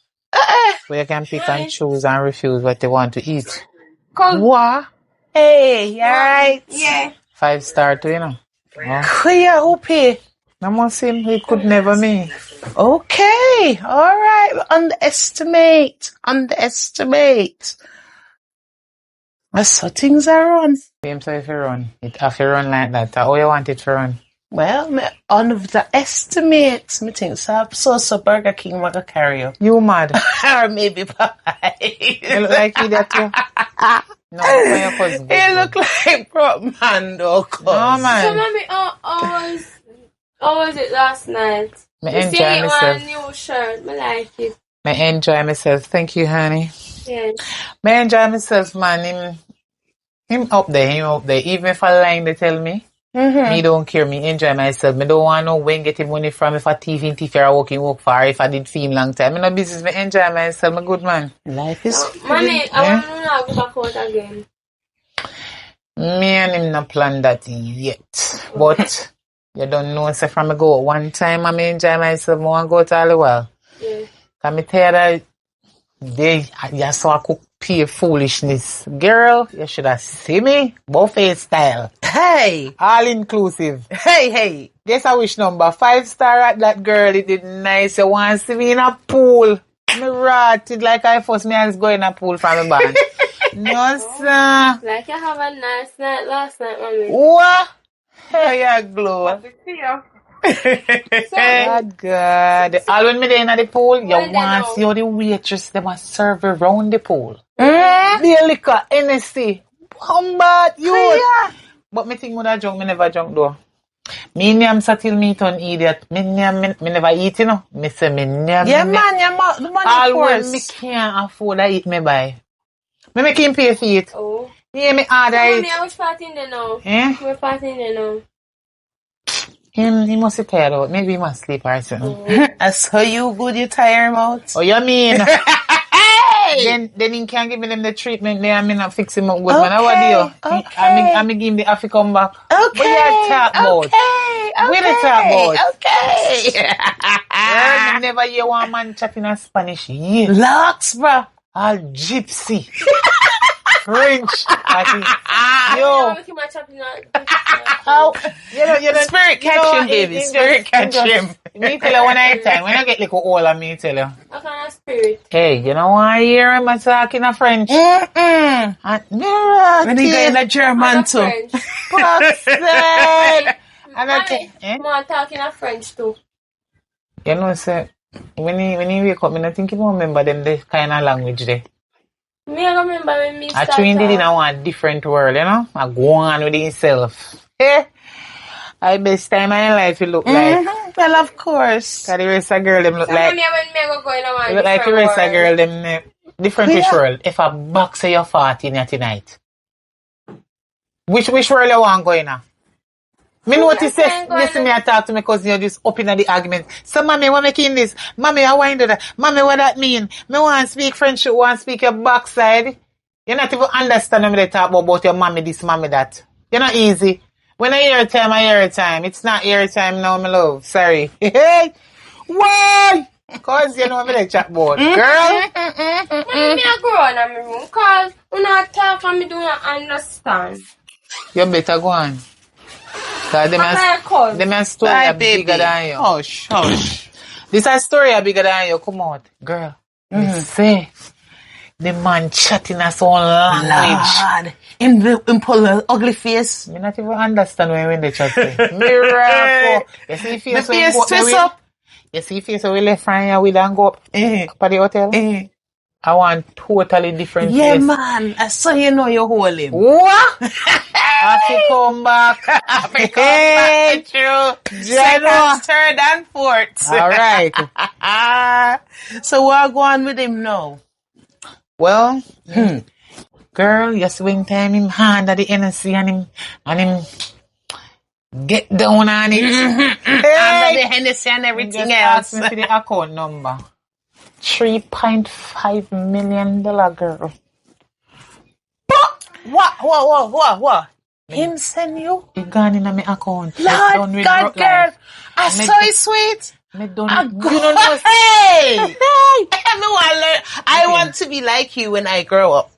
Where you can pick and choose and refuse what you want to eat. What? Hey, you right? Yeah. 5-star too, you know. Yeah. Queer, who pay? I must him. It could never me. Okay, alright. Underestimate. That's how things are run. Same so if you run. It have to run like that. How you want it to run? Well, me underestimate. Me think so Burger King will go carry you. You mad. Or maybe pie. You look like idiot too. No, when your cousin He look like broke man though, cuz. No, So, man. mommy, how was it last night? Me You enjoy see it myself. on a new shirt. I like it. Me enjoy myself. Thank you, honey. Yes. Me enjoy myself, man. Him up there. Even if I lying, they tell me. Me don't care. Me enjoy myself. Me don't want no when get him money from if I thief in thief or I work for if I did film long time. Me no business. Me enjoy myself. Me good man. Life is Mommy, I want to know go back out again. Me and him no plan that yet. But you don't know say from me go one time I me enjoy myself. I want to go to all the while. Yeah. Cause me tell that they you saw I cook pure foolishness. Girl, you should have seen me. Buffet style. Hey, All inclusive. hey. Guess I wish number 5-star at that girl. It did nice. You want to see me in a pool. Me rotted like I forced me hands go in a pool from the band. No, sir. Like you have a nice night last night, mommy. What? Hey, you glow. Happy to you. God. All when me there in the pool, you Well, they want to know. see how the waitress them a serve around the pool. The liquor, NSC. Combat you. But me think when I drunk, me never drunk though. Me name sa till me turn idiot. Me never eat, you know. Me say me name. Yeah, man, the money All when course. me can't afford I eat, me buy. Me make him pay for it. Oh. Yeah, me order So, it. mommy, I was partying there now. Eh? We're partying there now. He must be tired out. Maybe he must sleep or something. I saw you good, you tire him out. Oh, you mean? Hey! then he can't give them the treatment there. I mean, not fix him up good, man. How are you? Okay. I give him the Africa come back. Okay. What you talk about? Okay. What you talk about? Okay. Girl, me never hear one man chatting in Spanish. Yeah. Locks, bro. All gypsy. French. I think. Yo. Look at my chopping out. How? You know, Spirit catch him, baby. Spirit catch him. Me tell you one night time. When I get like old, I me tell you. What kind of spirit? Hey, you know what I hear him talking in French? Mm-mm. When he go in a German too. French. And I tell Mommy, talking in French too. you know, say, when he wake up, I think he won't remember them the kind of language there. Me, I remember when me I start trained it in talk. a one different world, you know? I go on with himself. Eh? I best time of my life, it look like. Well, of course. Cause the rest of girl, them look So, like. mommy, when me go in a one It look like the different rest of world. girl, them different which world. If a box of your fart in here tonight. Which world you want going now? Me notice this, listen me I talk to me cousin, you just up in the argument. So mommy, what making this? Mommy, I want to do that. Mommy, what that mean? Me want to speak French, you want to speak your backside. You're not even understanding me they talk about your mommy this, mommy that. You're not easy. When I hear time, I hear time. It's not hear time now, my love. Sorry. Hey! Why? Cause you know me they chat about. Girl! Mommy, me I go in my room cause when I talk and me do not understand. You better go on. Cause them a story Bye, are bigger baby. than you. Hush, hush. This a story are bigger than you. Come out. Girl. You say the man chatting us own language. Lord. Him pull an ugly face. You not even understand when they chat say. Miracle. You see The face face when twist up. You see face when we left from here we don't go up at the hotel. I want totally different Yeah, face. man. I saw you know you hold him. What? Happy come back. Happy come back. True. Second, third, and fourth. All right. So what go on with him now? Well, girl, you swing time him hand at the NSC and him get down on it. Under the Hennessy and everything Just else. ask me for the account number. $3.5 million, girl. What? Him send you? It gone in my account. Lord God, girl. I Me saw it sweet. Me done. I You don't know. Hey! I want to be like you when I grow up.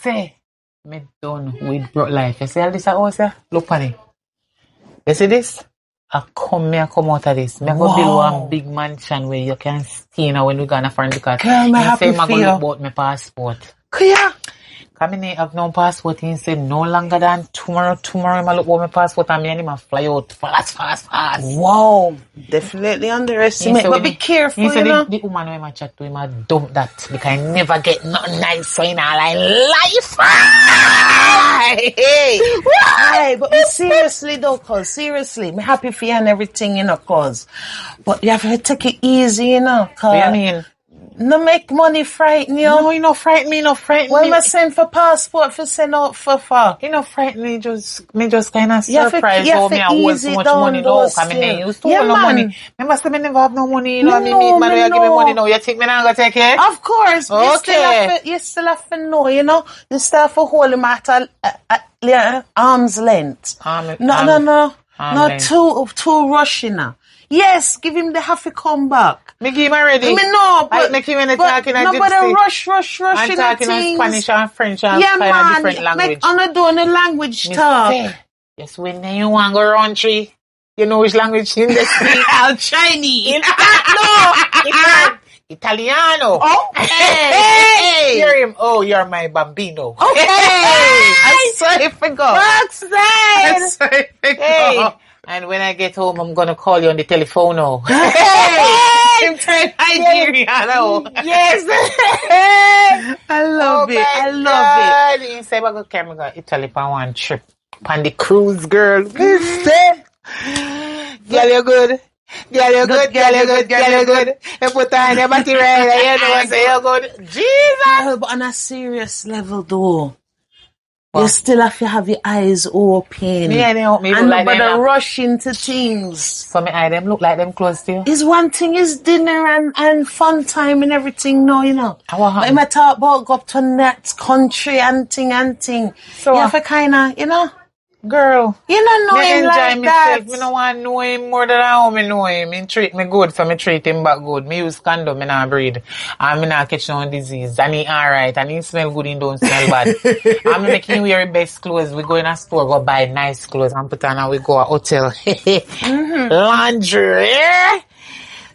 Say, me done with broke life. You see all this at house here? Look on it. You see this? I come out of this. Me go build one big mansion where you can stay now when we go on a foreign because Girl, me happy say for go you. look about my passport. Yeah. Come in have no passport. He said no longer than tomorrow. Tomorrow, I look over my passport and me and him fly out fast. Wow. Definitely underestimate. But be careful, he said you know. the woman when I chat to him, I dump that because I never get nothing nice in our life. Hey, but me seriously though, cause seriously, me happy for you and everything, you know, cause. But you have to take it easy, you know, cause. What I mean? No make money frighten you. No, you no frighten me, When I send for passport for send out for. You know, frighten me just kind of You have to- surprise you have how to me I hold ease so it much down money now. those Come in there, things. you stole Yeah, no man. money. Remember, say me never have no money, you know, Me me know, meet man, me you give me know. money now. You think me not gonna take it? Of course. Okay. You still have to know, you know. You still have to hold him at arm's length. No, length. too rushing now. Yes, give him the half to come back. Me give him already. I mean, no, but... I make him when talking in Nobody gypsy. rush I'm in talking in things. Spanish and French and Yeah, kind of man. different language. Make on doing the language Me talk. say, yes, when you want to go round tree, you know which language in the speak? Chinese. No, Italiano. Okay. Hey. Hear him. Oh, you're my bambino. Okay. I'm sorry for God. I'm sorry for God. And when I get home, I'm gonna call you on the telephone now. Hey! Nigeria, no. Yes. I love it. I love it. He said, "I go carry me Italy for one trip. On the cruise, girl. Listen. Girl, you're good. Girl, you're good. You put on your body right, you know, say you're good. Jesus. But on a serious level, though. You still have to have your eyes open. Me and nobody rush into things. So my eye them look like them close to you. It's one thing is dinner and fun time and everything, no, you know. But if I talk about go up to next country and thing. So you have to kinda, you know. Girl, you don't know him like that. Me don't want to know him more than how me know him. He treat me good, so me treat him back good. Me use condom, me not breed. And me not catch no disease. And he alright. And he smell good, he don't smell bad. I'm making wear the best clothes. We go in a store, go buy nice clothes and put on and we go a hotel. Laundry.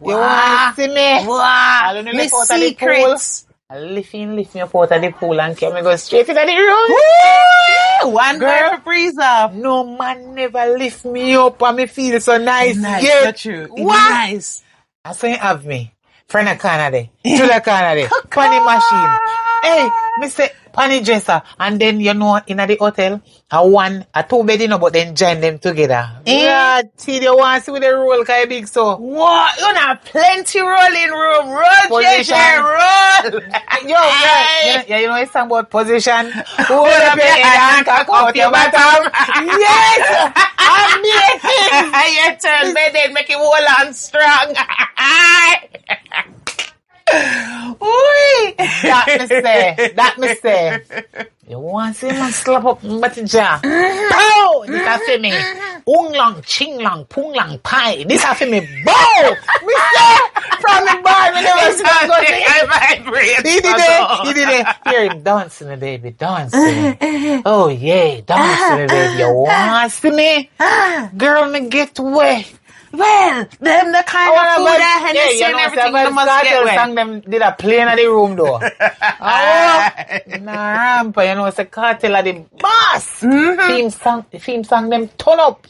You want to see me? Wow. Me secrets. I lift me up out of the pool and carry me go straight into the room. Woo! One girl for freeze off. No man never lift me up and me feel so nice. Nice, Yeah. that's true. What? Nice. I say you have me. Friend of Canada. To the Canada. Funny machine. Hey, me say funny dresser. And then you know in the hotel, a two bed, you know, but then join them together. Yeah, see you want to see with the roll kind of big so. What? You know plenty rolling room. Roll, JJ, roll. Yo, girl, yeah, you know it's something about position. Hold up your head and cock out your bottom. Yes! Amazing! You turn bed and make it hold on strong. Ooh, that me say. You want to see man slap up my jaw? Oh, this is for me. Ung lang, ching lang, pung lang, pie. This is for me. Bow! Me say, from the bar, me never see him go He did it. Hear him dancing, baby, dancing. Oh, yeah, dancing, baby. You want to see me? Girl, me get wet. Well, them the kind of food that Hennessy and everything you must get wet. Sang them did a play in the room though. Nah, ramp, you know, it's a cartel of the boss. Theme song them turn up.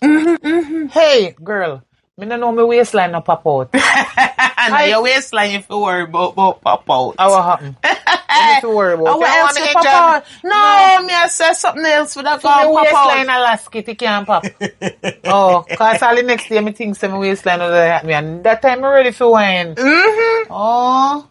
Hey, girl, me don't know my waistline no pop out. And your waistline if you worry about pop out. What happened? What you worry about? What else to pop out? No, me I say something else for that my pop waistline out. elastic, it can't pop. Oh, cause all the next day me think say my waistline was at me and that time I'm ready for wine. Oh.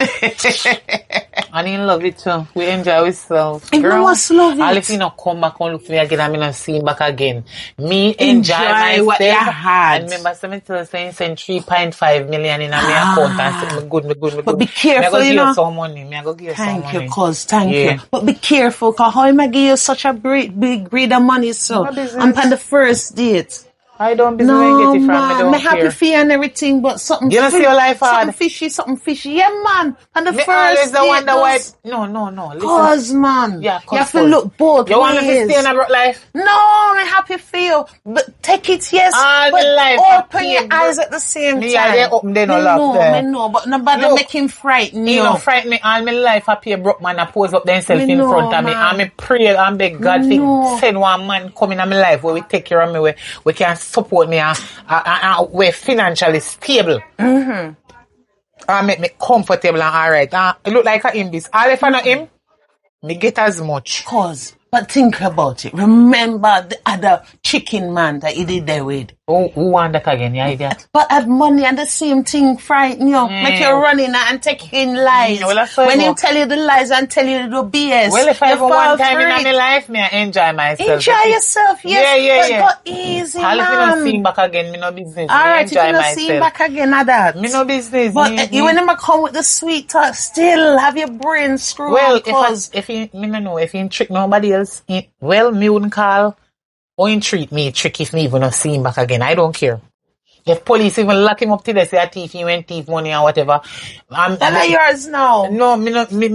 And he love it too. We enjoy ourselves. You must love it. All if you not come back and look for me again and me not see him back again. Me enjoy myself. What you had. And remember something saying send 3.5 million in my account and say me good. But be careful, me you know. Give you some money. Me I go give you some money. Thank you, cuz. Thank you. But be careful, cause how am I give you such a big greed of money, so? I'm on the first date. I don't business No, get it from. man, I don't me happy care. for you and everything, but something You don't see your life hard. something fishy. Yeah, man. And the Me first always the wonder why. those... No. Listen. Cause, man. Yeah, You have to look both You want me to ways. stay in a broke life? No, I'm happy for you. But take it, yes. All but the life, open your eyes at the same me time. they open, they no lock there. Me know, but nobody Look, make him frighten you. You know, frighten me all my life. I pay a broke man, I pose up themselves Me in know, front of me. man. And me pray and beg God to send one man come in my life where we take care of me, where we can support me and we're financially stable. Mm-hmm. And make me comfortable and alright. It look like a him this. All if I know him, me get as much. But think about it. Remember the other chicken man that you did there with. Who want that again? Yeah, idiot. But had money and the same thing frighten you. Make you run in and take in lies. Well, when he tell you the lies and tell you the BS. Well, if I ever one time in my life, me I enjoy myself. Enjoy yourself, yes. Yeah. But go easy, man. If you don't see him back again, me no business. Alright, if you don't see him back again, not that. Me no business. But you when him come with the sweet talk, still have your brain screwed. Well, if he trick nobody else, me wouldn't call or he treat me trick if me even not see him back again. I don't care. If police even lock him up till they say a thief, he went thief money or whatever. That's yours now. No, me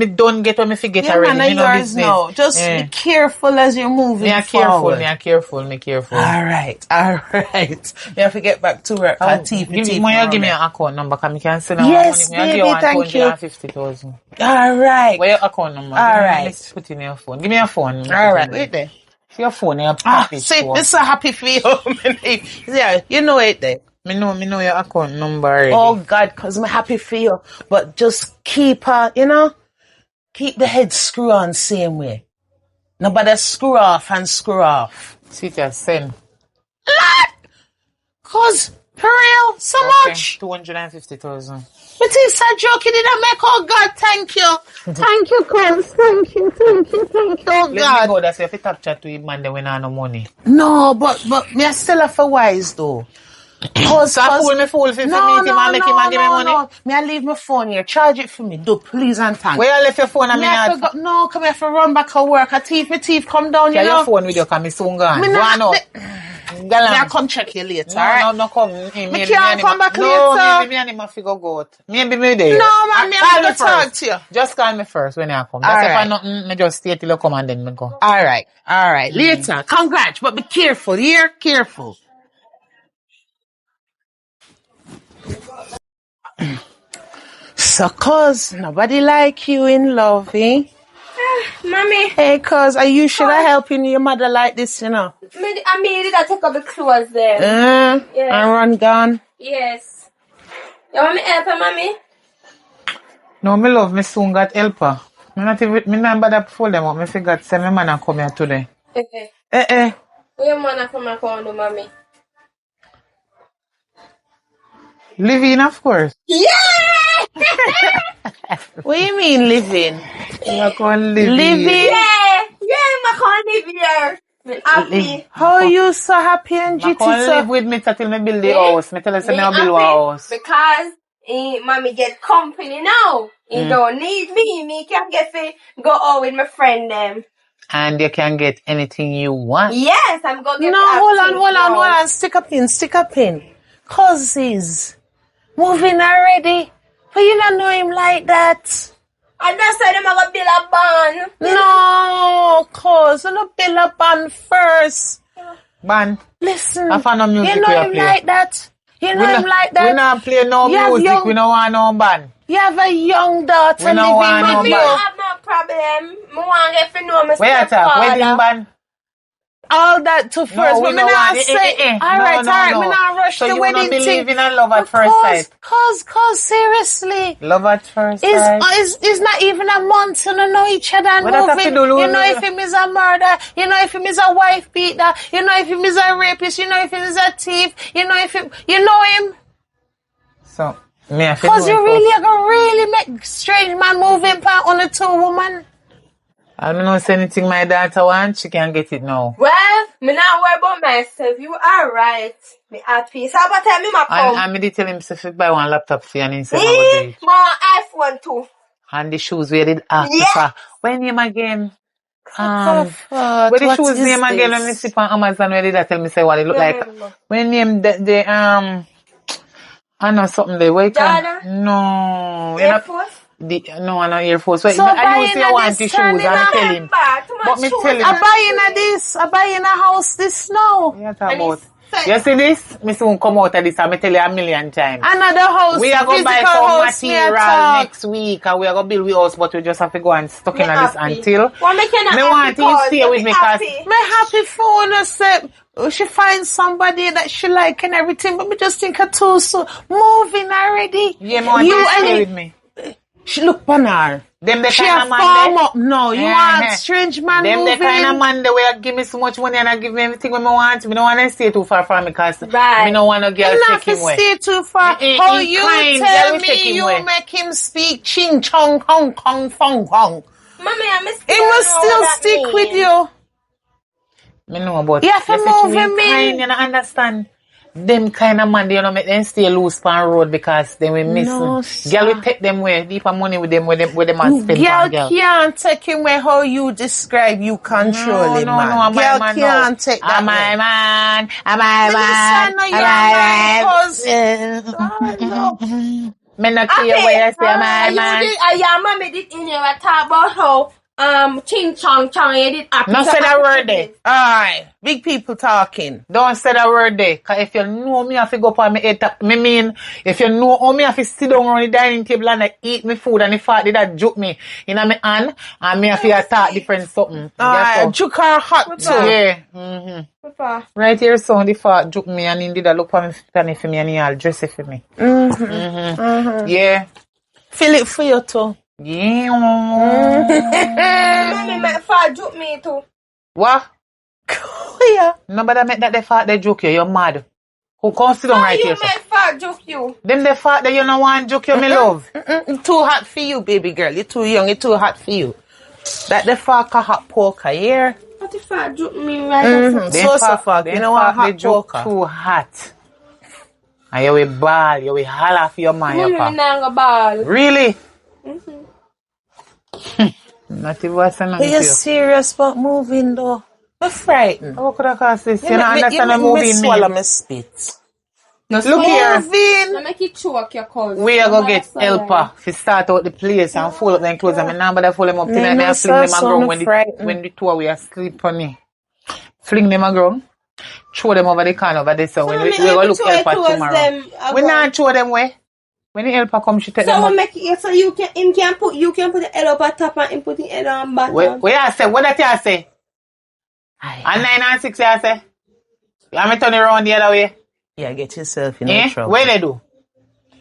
don't get what me forget already. Man, me yours now. Just be careful as you're moving forward. Me careful. Alright. You have to get back to work. Give me an account number, because I can send yes, money. Baby, thank you. 250,000. Alright. Where your account number? Alright. Put in your phone. Give me your phone. Alright, wait there. Your phone, your package. See, this is a happy for you. Yeah, you know it there. Me know your account number already. Oh God, cause I'm happy for you. But just keep keep the head screw on same way. Nobody screw off. See just send. Cause, for real, so much. 250,000. But it's a joke, you didn't make, oh God, thank you. Thank you, Cons. Thank you, oh God. Let me go, that's if you talk chat to him, man, they win no money. No, but me I still have for wise though. Cause me fool if you meet him and make him and give me money. No. Me I leave my phone here. Charge it for me. Do please and thanks. Where you left your phone and me no, come here for run back to work. My teeth come down, you know. your phone with you, cause me soon gone. Me I come check you later, alright? No, come. Me can't come back later. Me and him have to go out. Maybe me there. No, man, me have to talk to you. Just call me first when you come. That's if I nothing, me just stay till you come and then me go. Alright. Later. Congrats, but be careful, here. Careful. So, cuz, nobody like you in love, eh? Mommy. Hey, cuz, are you should I helping your mother like this, you know? I made it. Take off the clothes there. Yes. And run down? Yes. You want me help her, mommy? No, me love, me soon got helper. Me not bother pull them up. Me forgot say me man come here today. Okay. Where your man come and come, mommy? Living, of course. Yeah! What do you mean living? I can't live Living? Yeah, I can't live here. Happy. How are you so happy and I jitty? can't live with me till me build the house. Me tell her say me build a house. Because mommy get company now. He don't need me. Me can get to go out with my friend them. And you can get anything you want. Yes, I'm going to get hold on. Stick a pin. Causes. Moving already. But you don't know him like that. And that's why I'm going to build a band. No, cause you don't build a band first. Band? Listen. I found no music you know him like that. You know him like that. We not play no music. We don't want no band. You have a young daughter living with you. I have no problem. I want to get to know my stepfather. Where you talk? Wedding band? All that to first, but me not say. Alright, me not rush the wedding thing. So you don't believe in a love at first sight? Cause seriously. Love at first sight? It's not even a month, you don't know each other and moving. You know if him is a murderer, you know if him is a wife beater, you know if him is a rapist, you know if him is a thief, you know if him, you know him. So, me I feel cause you really make strange man moving part on a two woman. I don't know if anything my daughter wants, she can get it now. Well, me not worry about myself. You are right. Me happy. So about time me ma come. And me did tell him if you buy one laptop for you and he said more iPhone too. And the shoes we did ask for. When him again? Where the shoes name again when me see on Amazon where did I tell me say what it look like? When name the I know something there. Where Jordan? No. Air Force? No, I know Air Force. Wait, So I know you want the this shoes and I tell him. But me tell him. I buy in a house this now. Yeah, talk about. You see this? Me soon come out of this and me tell you a million times. Another house. We are going to buy some material next week and we are going to build with us, but we just have to go and stuck in this until. Well, me want you to stay with me because me happy for her say she finds somebody that she like and everything, but me just think her too so moving already. Yeah, me want you to stay with me. She look on her. Them the She kind a of man farm there. up now. You want strange man Them moving? the kind of man that will give me so much money and I give me everything when I want. Me don't want to stay too far from me because me don't want to get not take him away. stay too far. How you tell me you make him speak ching chong hong kong fong hong? Mommy, He must still stick with you. Me know about you have to move him in. You don't understand. Them kind of man, they don't make them stay loose on road because they will miss them. Girl will take them away, deeper money with them, where them man spend on girl. Can't take him where how you describe you control him, man. Girl can't take that. My man. Me not care where I say my man. Mommy did in here talk about how ching chong chong you did happy. No say that word there. Alright, big people talking. Don't say that word there. Cause if you know me have to go up on me head top. Me mean, if you know how me have to sit down on the dining table and I eat me food and the fat did that joke me in my hand and me have to attack different something. Alright, joke her hot too. Yeah. Right here, so the fat joke me and he did a look for me funny for me and he all dress it for me. Yeah. Feel it for you too. Yeah. Mommy, my fat joke me too. What? Yeah. Nobody make that the fat they joke you. You're mad. Who come sit down right here? You make fat joke you. Them the fat that you don't want joke you, me love. Too hot for you, baby girl. You're too young. It's too hot for you. That the fuck a hot poker here. What the fat joke me right So fuck. You know what hot poker? Too hot. And you will ball. You will holler for your man. Mommy, me not go ball. Really? Not even what's Are you serious about moving though? I'm frightened. How could I cause this? You don't understand what moving means. Swallow my spit. Look here. Moving. I make it choke your cousin. We are going to get helper to start out the place and fold up them clothes. I mean, now but I fold them up tonight. I fling them around when the two of we are sleep on me. Fling them around. Throw them over the corner over there. So when we going to look helper tomorrow. We not throw them away. When the helper come, she take them up. So you can put the L up at top and him put the L on bottom. What you say? What that you say? And 9 and 6 you say? Let me turn it around the other way. Yeah, get yourself in trouble. What they do?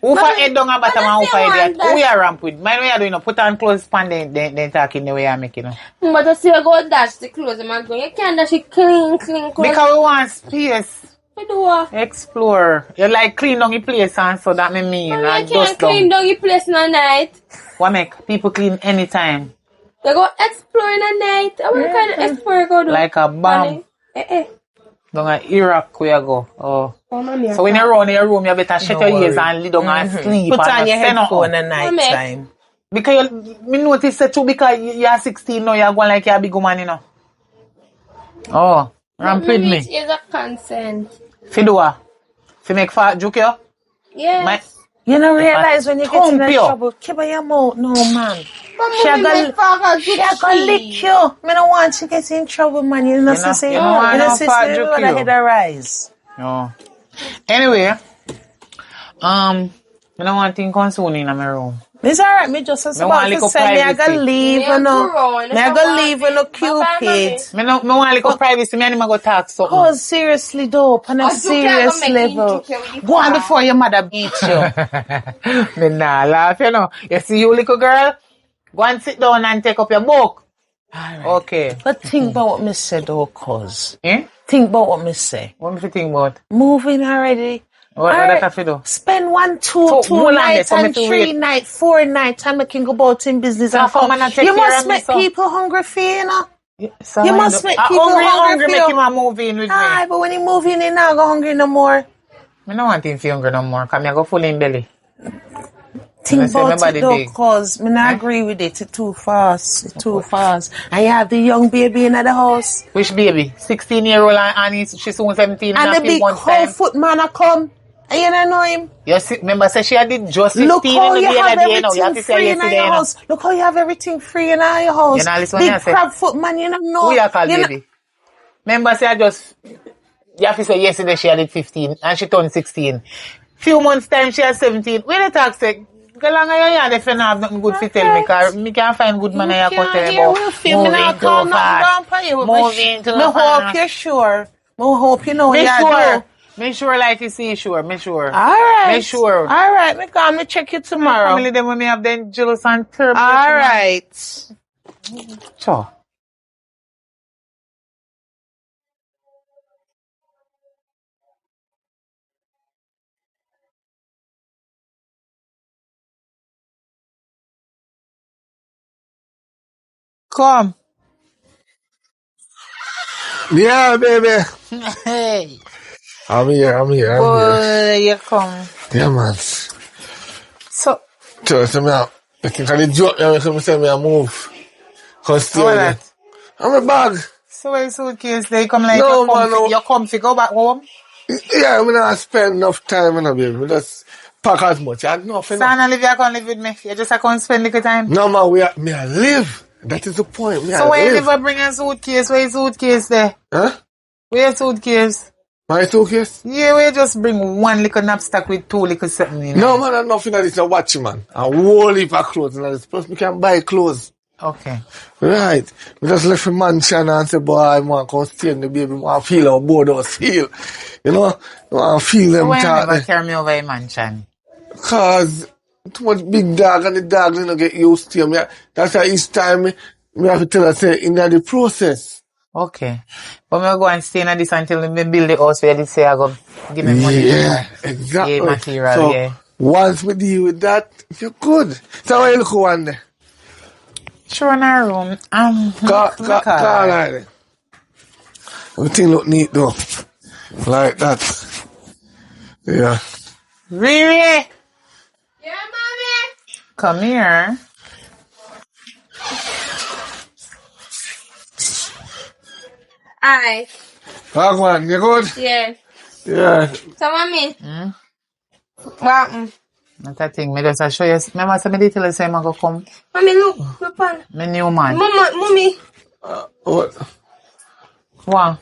Who for head down and bottom and who for head there? Who you ramp with? Mind what you doing? Put on clothes pan then talking the way I make it. But I see you go dash the clothes and I go. You can't dash it clean clothes. Because we want space. I do what? Explore. You like clean down your place and so that me mean. I can't clean down your place in the night. What make people clean anytime? They go explore in the night. What kind of explore go do? Like a bomb. Down in Iraq where you go. Oh. So when you run in your room, you better shut your ears and lay down and sleep. Put on your headphone at night time. Because me notice that too because you're 16 now, you're going like you're a big woman, you know. Oh, ramp with me. It is a consent. Fidua. Fi make fat joke you? Yes. You don't realize when you get in trouble, keep your mouth, no man. She gonna lick you. Me don't want you to get in trouble, man. You know what I'm saying? You know fat joke you. Head arise. No. Anyway, I don't want things concerning in my room. It's alright, me just about to say me I gotta leave and no Cupid. Me want a little privacy, me and him go talk something. Oh, seriously though, on a serious level. Go on before your mother beat you. Me nah laugh, you know. You see you little girl? Go and sit down and take up your book. Right. Okay. But think about what me said though, cuz. Eh? Think about what me say. What me think about? Moving already. What that have to do? Spend 1, 2 nights and 3 nights, 4 nights, and I can go about in business and come. You must make people hungry for you, know? You must make people hungry for you. Make him move in with me. Aye, but when he move in, he not go hungry no more. I don't want him to be hungry no more, because I go full in belly. Think say my about body it though, big. cause me not agree with it. It's too fast. It's too fast. And you have the young baby in the house. Which baby? 16-year-old and she's soon 17 And and the a few big months whole time. foot man a come. And you don't know him. You see, remember, say she did just 15 Look how in you the have day, you know. You have everything to say free in yesterday, your you know. house. Look how you have everything free in your house. You know, listen when Big I say- crab foot man, you don't know. Who you call You know- baby? Remember, say you have to say yesterday she had 15 and she turned 16. Few months time she had 17. When the talk say, go long you yard if you don't have nothing good to tell me, because me can't find good man I can tell Yeah, about we'll feel me now call too nothing down fast. for you. Moving too Me hope fast. you're sure. Me hope you know Me you sure. do. Me sure like you see sure. Me sure. Alright. Me sure. Alright, me come me check you tomorrow. Family them when me have them jealous and terrible. Alright. Sure. Come. Yeah, baby. Hey. I'm here. Boy, you come. Yeah, man. So, So me, I think I did joke me when me say me a move. Cause stay how with that? them. I'm a bag. So where suitcase they come like No, you're comfy, man, no. you're comfy, go back home. Yeah, me not spend enough time in a baby. Me just pack as much. I enough, enough. Sana live, you can't live with me. You just can't spend little time. No, man, me I live. That is the point. Me I So why you live. never bring a suitcase? Where your suitcase there? Huh? Where your suitcase? My suitcase? Yeah, we just bring one little knapsack with two little something in No, it. man, I'm nothing of this. A watch, man. A whole heap of clothes and all this. Plus, me can buy clothes. Okay. Right. We just left the mansion and say, boy, man, come stay in the baby. Man, feel how bored us feel. You know? Man, feel So them why you talk. never carry me over your mansion? Cause too much big dog and the dog you know get used to him. Yeah. That's why each time me have to tell her say in the process. Okay. But me go and stay in this until me build the house where they say I go give me money. Yeah, exactly. Yeah, material, so yeah. once we deal with that, you're good. So where you look one day? Sure in our room. Call like that. Everything look neat though. Like that. Yeah. Riri! Yeah, mommy. Come here. Alright. Wagwan, you good? Yeah. Yeah. So, mommy. What? That's a thing. Me just show you. Remember, I did tell you say I go come. Mommy, look. Look on. Me new man. Mommy. What? What?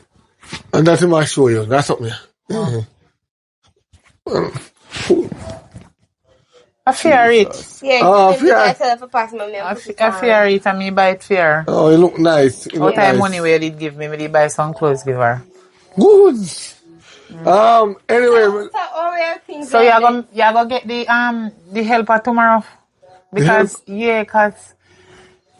And that's what I show you. That's something. I fear it. Yeah, Oh, give me yeah. myself a pass, mommy. and put it I on. fear it and me buy it fear. Oh, you look nice. You What look time nice. money where did give me? Me did buy some clothes give her. Good. Anyway, So, all real things. So you gonna get the helper tomorrow? Because cause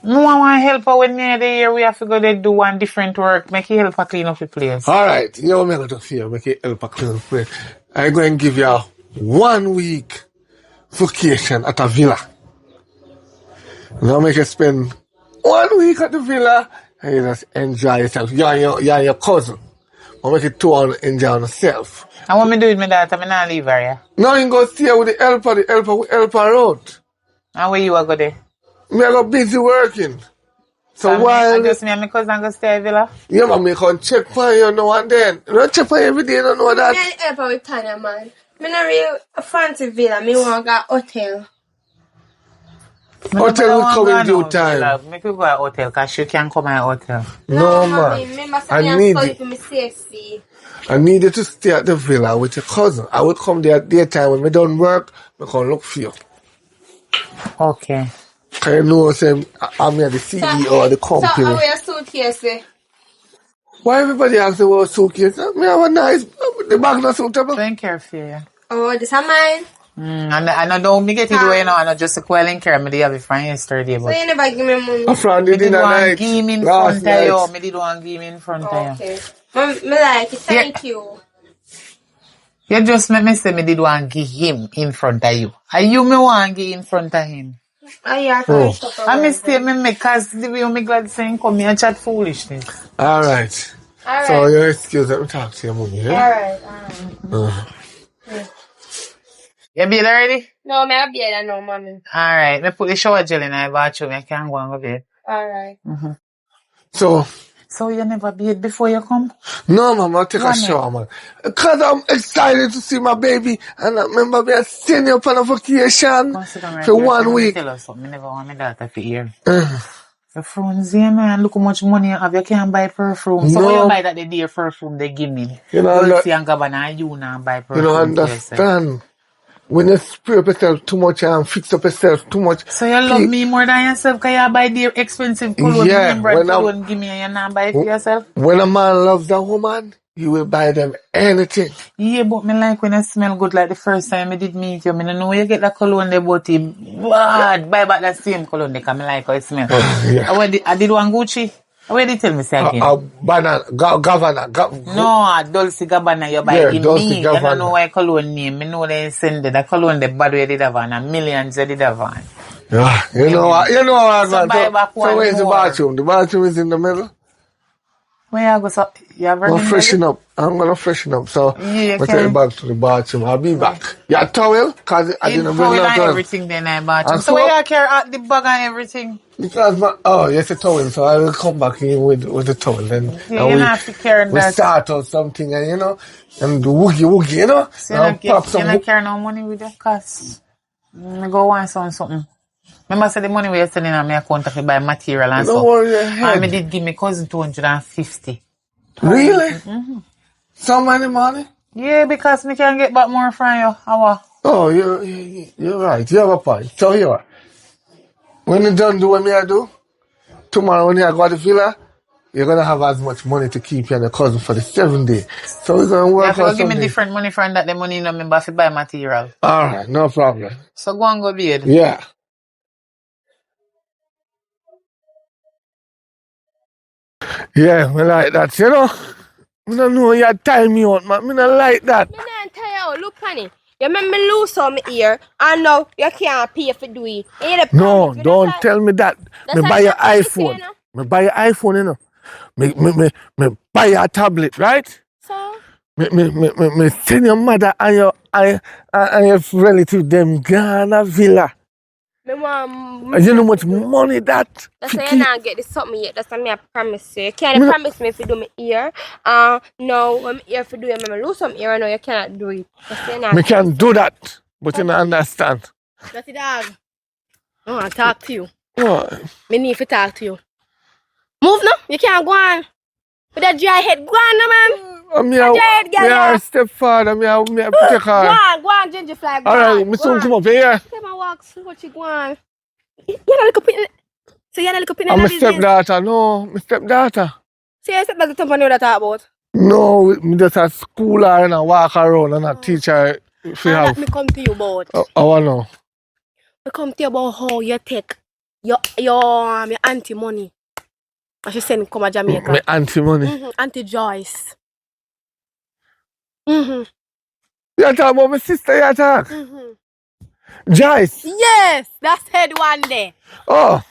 no one want helper when me the year we have to go there do one different work, make you helper clean up the place. all right. You know, I'm going to fear, make it help a clean play. I'm going to give you a 1 week vacation at a villa. Now make you spend 1 week at the villa and you just enjoy yourself. You and your cousin. I'll make it 2 hours enjoy yourself. And what me do with my daughter, me not leave her, yeah? Now you go stay with the helper will help her out. And where you are go there? Me I go busy working. So And while just me and my cousin go stay at villa? yeah, man, me can check for you now and then. You don't check for you every day, you don't know that. I help her with Tanya, man. Me not real a fancy villa. Me want to go hotel. Hotel will come in due time. Make you go to hotel, cause she can come at hotel. No, mommy. man. Remember, I I need study it. for me safety. I needed to stay at the villa with your cousin. I would come there at daytime when we don't work. I can look for you. Okay. Cause you know, say, I'm here the CEO of the company. So, I wear suitcase. Why everybody asks about suitcase? Me have a nice, the bag not suitable. Thank you for you. Oh, this is mine. And I don't me get it away now, and I just well in care. Me did have it from yesterday, So, but you never give me money. A friend me did did dinner want night. give him in Last front of you. night. Me did want give him in front of you. Okay. Me like it. Thank you. You just make me say me did want give him in front of you. And you me want give in front of him. Oh, yeah, Oh. I mistake me make cause the way me glad saying come here and chat foolishness. All right. All So right. your excuse, let me talk to your mommy, yeah? All right. You You bed already? No, me have bed no, mommy. Alright, me put the shower gel in my bathroom. I can go and go bed. Alright. So you never bed before you come? No, man, I'll take a Why shower, man. Because I'm excited to see my baby. And I remember me sending you up on a vacation Come sit down right for here. 1 Let me week. tell you something. I never want my daughter to hear. The Fronzy, man, look how much money you have. You can't buy perfume. So No. when you buy that the day perfume they give me, You know, Dolce and Gabbana, you now buy You perfume don't for yourself. understand. When you spray up yourself too much and fix up yourself too much. So you love me more than yourself because you buy the expensive cologne. Yeah, Remember when cologne give me and you not buy it for yourself? When a man loves a woman, you will buy them anything. Yeah, but me like when it smell good like the first time I did meet you. I don't know where you get that cologne there, but it bad. Buy back that same cologne because I like how it smell. Yeah. I did one Gucci. Where did you tell me say again? Banana, governor. No, Dolce Gabbana you buy Yeah, in Dolce me. You don't Gabbana. know why cologne name. I know they send it. The cologne the bad way did have on. And millions they did have on. Yeah, you know what So buy back one so where's the more. bathroom? The bathroom is in the middle. Where you go? So you have I'm running freshen up. I'm gonna freshen up. So Yeah, I'll take you back to the bathroom. I'll be back. Yeah, towel, cause I didn't bring towel no and towel. everything then I bathroom. And So where you carry out the bag and everything? Because yes, a towel. So I will come back in with the towel. Then Yeah, you have to carry we that. start out something and and the woogie, you know. So you not carry no money with you, cause I go want something. Remember say the money we are sending on my account to buy material and Don't stuff. worry your head. I did give me cousin 250. Really? So many money? Yeah, because me can get back more from you. How? Oh, you're right. You have a point. So here, when you done do what me I do, tomorrow when you go to the villa, you're gonna have as much money to keep you and your cousin for the 7 day. So we're gonna work you on have to give me something. different money from that. The money you know remember to buy material. Alright, no problem. So go and go bed. Yeah. Yeah, me like that, you know. I don't know you time me out, man. Me not like that. Me not tell you, look honey. You make me lose some ear and now you can't pay for do it. No, don't tell me that. Me buy your iPhone. Me buy your iPhone, you know. Me buy your tablet, right? So? Me send your mother and your relative them Ghana villa. Me want And you know how much money that? that's why you not get this something yet. That's why me I promise you. You can't promise me if you do me ear. No, when me ear for do it, me lose some ear. No, you cannot do it. That's why you not. Me can do that, but you don't understand. That's it, dog. I want to talk to you. What? Me need to talk to you. Move now. You can't go on. With that dry head, go on, no, man. Me a stepfather. Me a put your car. Go on, ginger flag. Alright, me soon come up here. Come and walk, see what you go on. You're not look up in. So you're not look up in I'm the my business. stepdaughter. No, my stepdaughter. So your stepdaughter company that talk about? No, me just a school her and I walk around and I teach her if you And have. that me come to you about. I know. Me come to you about how you take your auntie money. And she send come to Jamaica. My auntie money. Auntie Joyce. You talk about my sister, you talk? Joyce? Yes, that's head one day. Oh.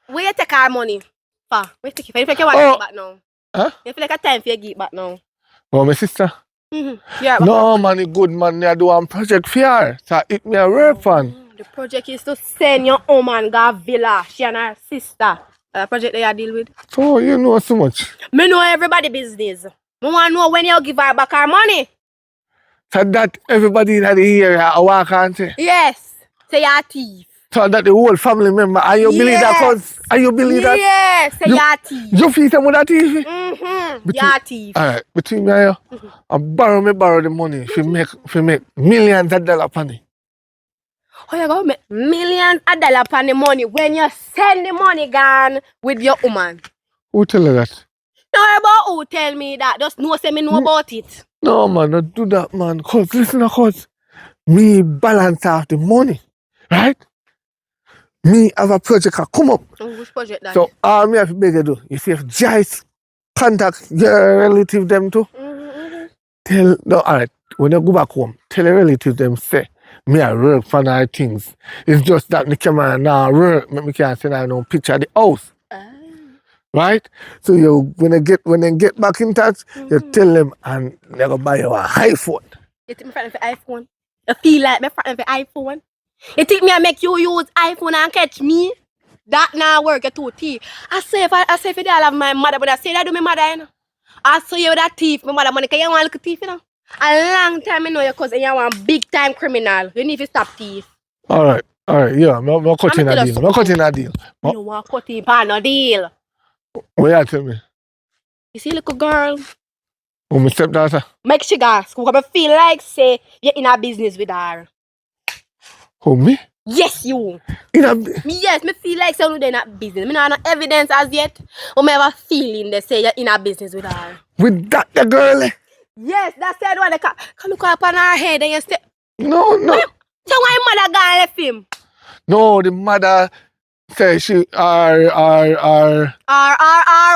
Where you take our money? Pa, where you take it? You feel like you want to get back now? Huh? You feel like a time for you to get back now? Oh, my sister? Yeah. No, man, the good man, I do one project for her. So it me a work fun. The project is to send your woman to villa. She and her sister. The project they are deal with. Oh, you know so much. Me know everybody business. Me want to know when you give her back her money. So that everybody in the area a walk and say? Yes. Say you're a thief. So that the whole family member, are you believe that? Cause, are you believe that? Yes, say you're a thief. You feel them with that TV? You're a thief. Alright, between me and you, I borrow the money if you make millions of dollars upon it. How you gonna make millions of dollars upon the money when you send the money gone with your woman? Who tell you that? Know about who tell me that. Just know say me know about it. No man, don't do that man. Cause listen, cause me balance out the money, right? Me have a project that come up. Which project that? So all me have to beg you do, you see if Joyce contact your relative them too, alright, when you go back home, tell your relative them say, me I work for our things. It's just that the camera now work, me can't send out no picture of the house. Right? So when they get back in touch, you tell them and they're gonna buy you an iPhone. You take me for iPhone? You feel like me frightened for iPhone? You think me I make you use iPhone and catch me? That now work at 2T. I say if they all have my mother, but I say that do my mother, you know. I saw you with that thief, my mother money, cause you want a little thief, you know. A long time I know your cousin, you want big time criminal. You need to stop thief. Alright, yeah, I'm cutting a deal. I'm cutting a deal. You don't want cut in pan no deal. What you tell me? You see little girl? Oh, my stepdaughter. Make she go school. I feel like say you're in a business with her. Who, me? Yes, you. Yes, me feel like say you're in a business. Me not have no evidence as yet. But me have a feeling they say you're in a business with her. With that the girl? Yes, that's the one they come look up on her head and you say. No. So why mother gone left him? No, the mother say she are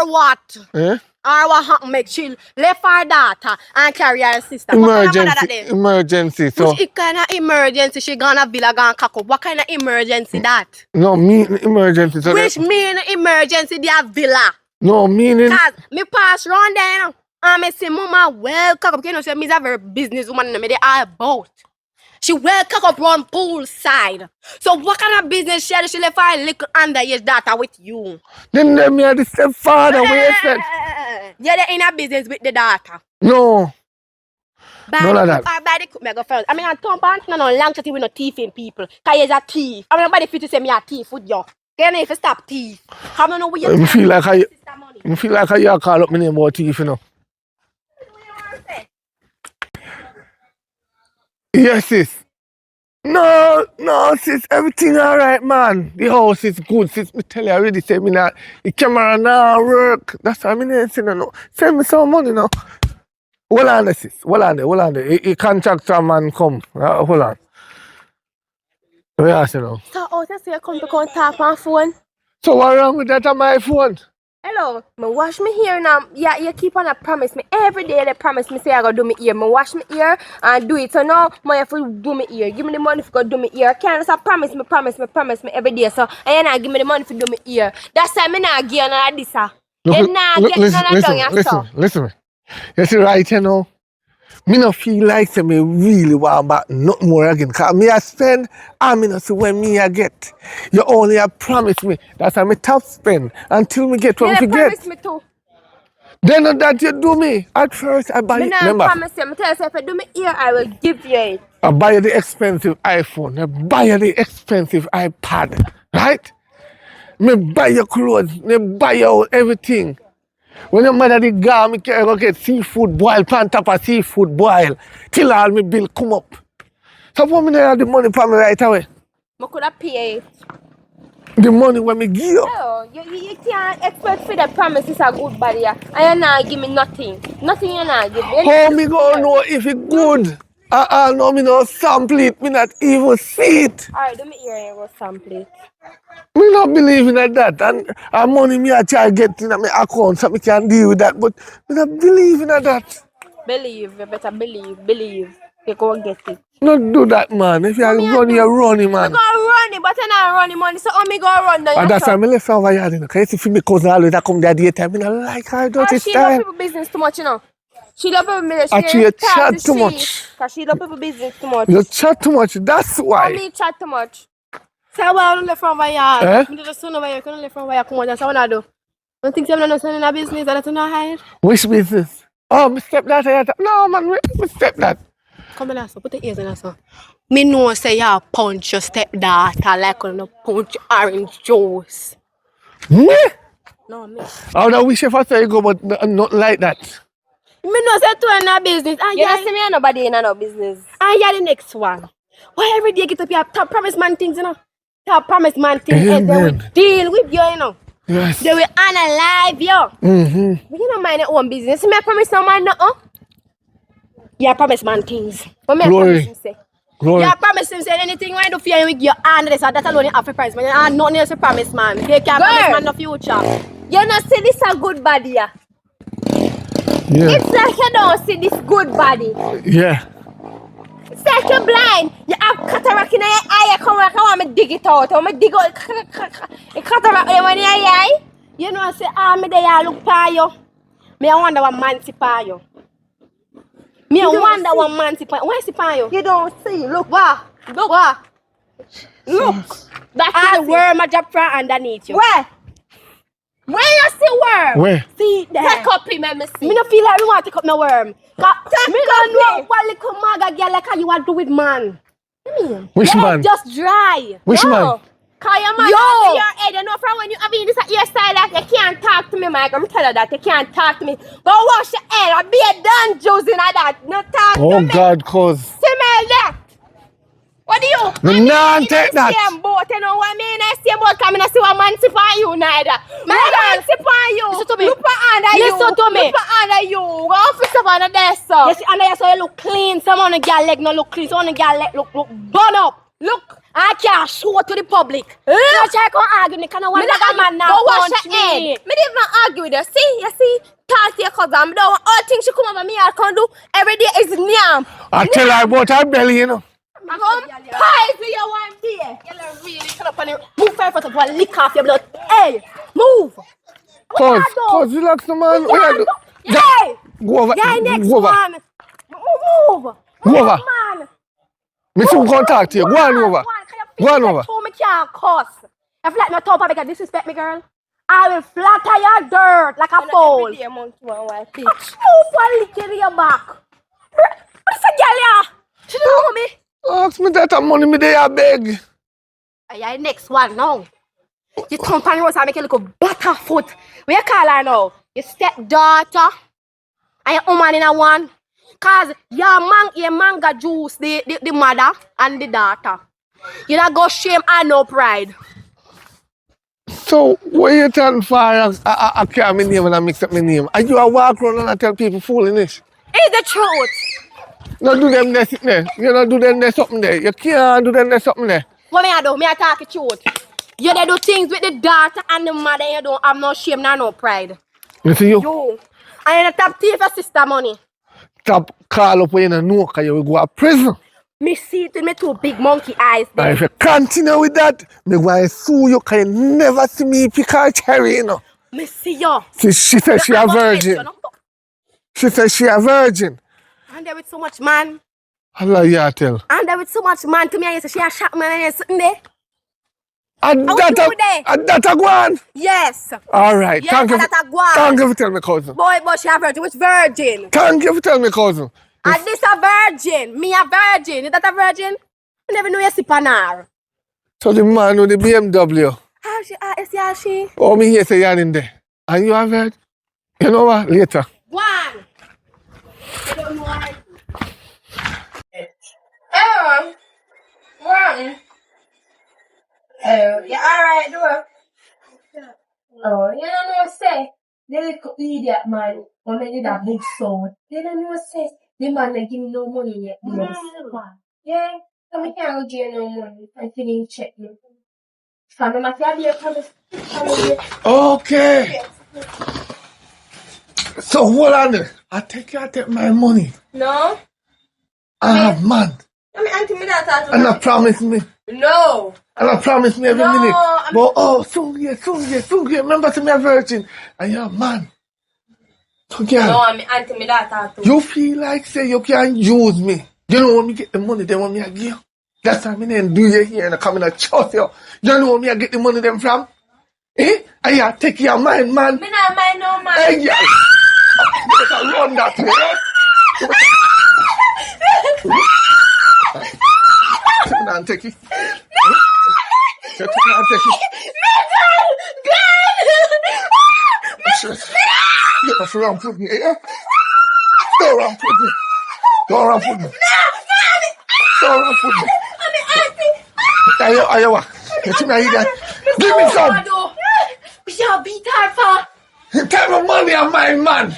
what? Eh? What happened make she left her daughter and carry her sister? Emergency. So which kind of emergency she gonna villa gonna cock up? What kind of emergency that? No, mean emergency. So which mean emergency they have villa? No, meaning cause me pass round there now. And me say mama well cock up. You know, say me's a very business woman and me they all about. She well cock up round pool side. So what kind of business she left her little underage daughter with you? Then me are the stepfather. Where you said? Yeah, they in a business with the daughter. No. None of that. By the cook me go first. I mean, I don't want no long chatting with no thieving people. Cause you're a thief. I mean, nobody fit to say me a thief with you. You need to stop thief. I don't know where you feel like you call up my name about thief, you know. Yes, sis. No, sis. Everything alright, man. The house is good, sis. Me tell you already. Say me not. The camera now work. That's why I mean, no. Send me some money now. Hold on there, sis. Hold on there. A contractor man come. Hold on. What you ask you now? So, just say you come to contact my phone. So what wrong with that on my phone? Hello, me wash me hair now. Yeah, you keep on a promise me every day. They promise me say I go do me ear. Me wash me ear and do it. So now I have to do me ear. Give me the money for go do me ear. Can't just promise me every day. So and you not give me the money for do me ear. That's why me not give none of this. You not get none of done yourself. Listen. You see right you know. Me no feel like say me really want back nothing more again. Cause me I spend and me no see when me I get. You only have promised me. That's why me top spend until me get what me get. Promise me too. Then that you do me. At first I buy Me not remember. promise you. Me tell you if I do me ear, I will give you it. I buy you the expensive iPhone. I buy you the expensive iPad. Right? Me buy your clothes. Me buy you everything. When your mother did go, me can go get seafood boil, pan top of seafood boil, till all my bill come up. So for me, have the money for me right away. I could have paid. The money when me give you. No, you can't expect for the promise is a good body. And you not give me nothing. Nothing you not give me. How me gonna know if it good? No, me no sample it, me not even see it. Alright, do me hear you go sample it. Me not believing in that. And money me I try get in my account so me can deal with that. But me not believing in that. Believe, you better believe. You go and get it. Not do that, man. If you are running, you're running, man. I go running, but I'm not running money, so me go run down. And that's why I left over here, you know. Because you see my cousin always come there daytime, I don't like her dirty She style. love people business too much, you know. She love people business. Actually, you chat too much. Because she love people business too much. You chat too much, that's why. Me chat too much. So why don't left from where you are? Eh? Me just don't know where you can't left from where you come on. That's what I do. Don't think I'm not selling a business that I don't hide. Which business? Oh, my stepdaughter. No, man, my stepdad. Come on, put the ears in us. Me know say you punch your stepdaughter like on a punch orange juice. Me? No, me. I don't wish if I say go, but not like that. Me know say two in a business. You don't see me and nobody in no business. And you're the next one. Why every day you get up here top promise man things, you know? Top promise man things and they will deal with you, you know? Yes. They will analyze you. Mm-hmm. But you don't mind your own business. Me I promise no man nothing. You promise man things. What me I Glory. promise him say? Glory. You promise him say anything when you do fear with your hand this, that alone you have to promise man. And nothing else to promise man. They can't promise man no future. You not see this a good body, yeah? Yeah. It's like you don't see this good body. Yeah. It's like you're blind. You have cataract in your eye. You come back, I want me dig it out. I want me dig out. You cataract in your eye. You know I say, me there look for you. Me I wonder what man see for you. Me I wonder what man sip on. Why sip on you? You don't see. Look. What? Look. What? Look. That's All it. worm a drop from underneath you. Where? Where you see worm? Where? See there. Take up him and me see. Me no feel like we want to take up no worm. Take Me don't know up what little maga girl like how you want to do with man. You mean? Which Your man? head just dry. Which man? Cause your man Yo. over your head, you know, from when you have this at your side, like you can't talk to me, Mike. I'm telling you that you can't talk to me. Go wash your head. I'll be a damn juice in that. No talk to Oh me. God, cause Smell that. What do you? Me nah take that. Same boat, you know what I mean? I same boat coming. I see what man sip on you neither. My man sip on you. Listen to me. Look under you. Listen to me. Look under you. Go fix up on the desk. You see under you so you look clean. Some on the girl leg no look clean. Some on the girl leg look burn up. Look. I can't show to the public. You try to argue, me kind of want that man now go wash punch your head. me. Me didn't even argue with her. See, you see, talk to your cousin. Me don't want all things she come over me. I can do every day is nyam. I tell her about her belly, you know. I'm pies with your one day. You really turn up on you. Move first of all, lick off your blood. Hey, move. Cause relax the man. What you do? Hey, Go over. yeah, next Go over. one. Move. Go over. Man. Me soon contact you. Go on over. Go on over. Me can't cuss. If like my top because disrespect me, girl, I will flatter your dirt like a fool. Every day, monkey one white bitch. Move and lick in your back. What's a girl here? She don't know me. Ask me that money me there, I beg. Yeah, next one now. You come on road and make a little butterfoot. What you call her now? Your stepdaughter and your woman in a one. Cause your manga juice the mother and the daughter. You not go shame and no pride. So, what you telling for? I can't my name and I mix up my name. And you a walk around and I tell people foolish. It's the truth. Not do them there sitting there. You not do them there something there. You can't do them there something there. What me I do? Me I talk the truth. You dey do things with the daughter and the mother. You don't have no shame nor no pride. You see you? You. And you top thief your sister money. Stop call up when you don't know because you will go to prison. Me see it with me two big monkey eyes And there. if you continue with that, me going to sue you because you never see me pick her cherry, you know. Me see you. See, she said she a virgin. She said she a virgin. And there with so much man. Allah ya tell. And there with so much man to me, I say she a shot man and sitting there. And How that you there? a go on. Yes. All right. Yes, Thank you. that a go on. Thank you for telling me, cousin. Boy, but she a virgin. Which virgin? Thank you for telling me, cousin. And this a virgin. Me a virgin. Is that a virgin? I never knew you sip on her. So the man with the BMW. How she? Is how she? Oh, me here say you're in there. And you have heard? You know what? Later. One. You don't know her. Yeah, alright, do it. Oh, you don't know say. The little idiot man, when they did that big sound, they don't know say. The man they give me no money yet. Yeah, so I can't give you no money. I didn't check me. So I'm going to be a promise. Okay. So hold on there. I take my money. No? Man. I mean, auntie, me that And I promise me. No. And I promise me every No, minute. I'm- But soon get. Remember to me a virgin. And you're a man. So girl, No, I mean, auntie, me that too. you feel like say you can use me. You know when me get the money, they want me to give you. That's why I didn't do you here and I come in and trust you. You know where me I get the money them from? Eh? And you take your mind, man. Me not mind no man. Hey, yeah. You better run that way. Take it and take it. Take it and take it. You have to run with me, yeah? Don't run with me. Don't run with me. Don't run with me. Ayawa. Give me some. We shall beat her for. Take my money and my man.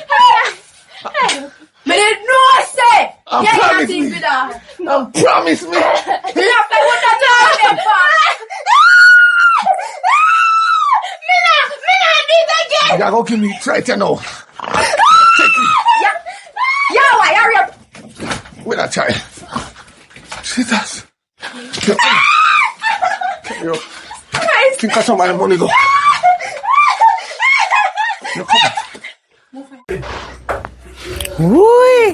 Me didn't know say. And Yeah, promise you me. with her. And promise me. You have to put that down there for. Me not do it again. You're going to give me it right now. Take it. Yeah, why? Hurry up. With a child. Jesus. Yo. Think of some of my money go. Yo, come on. Woo!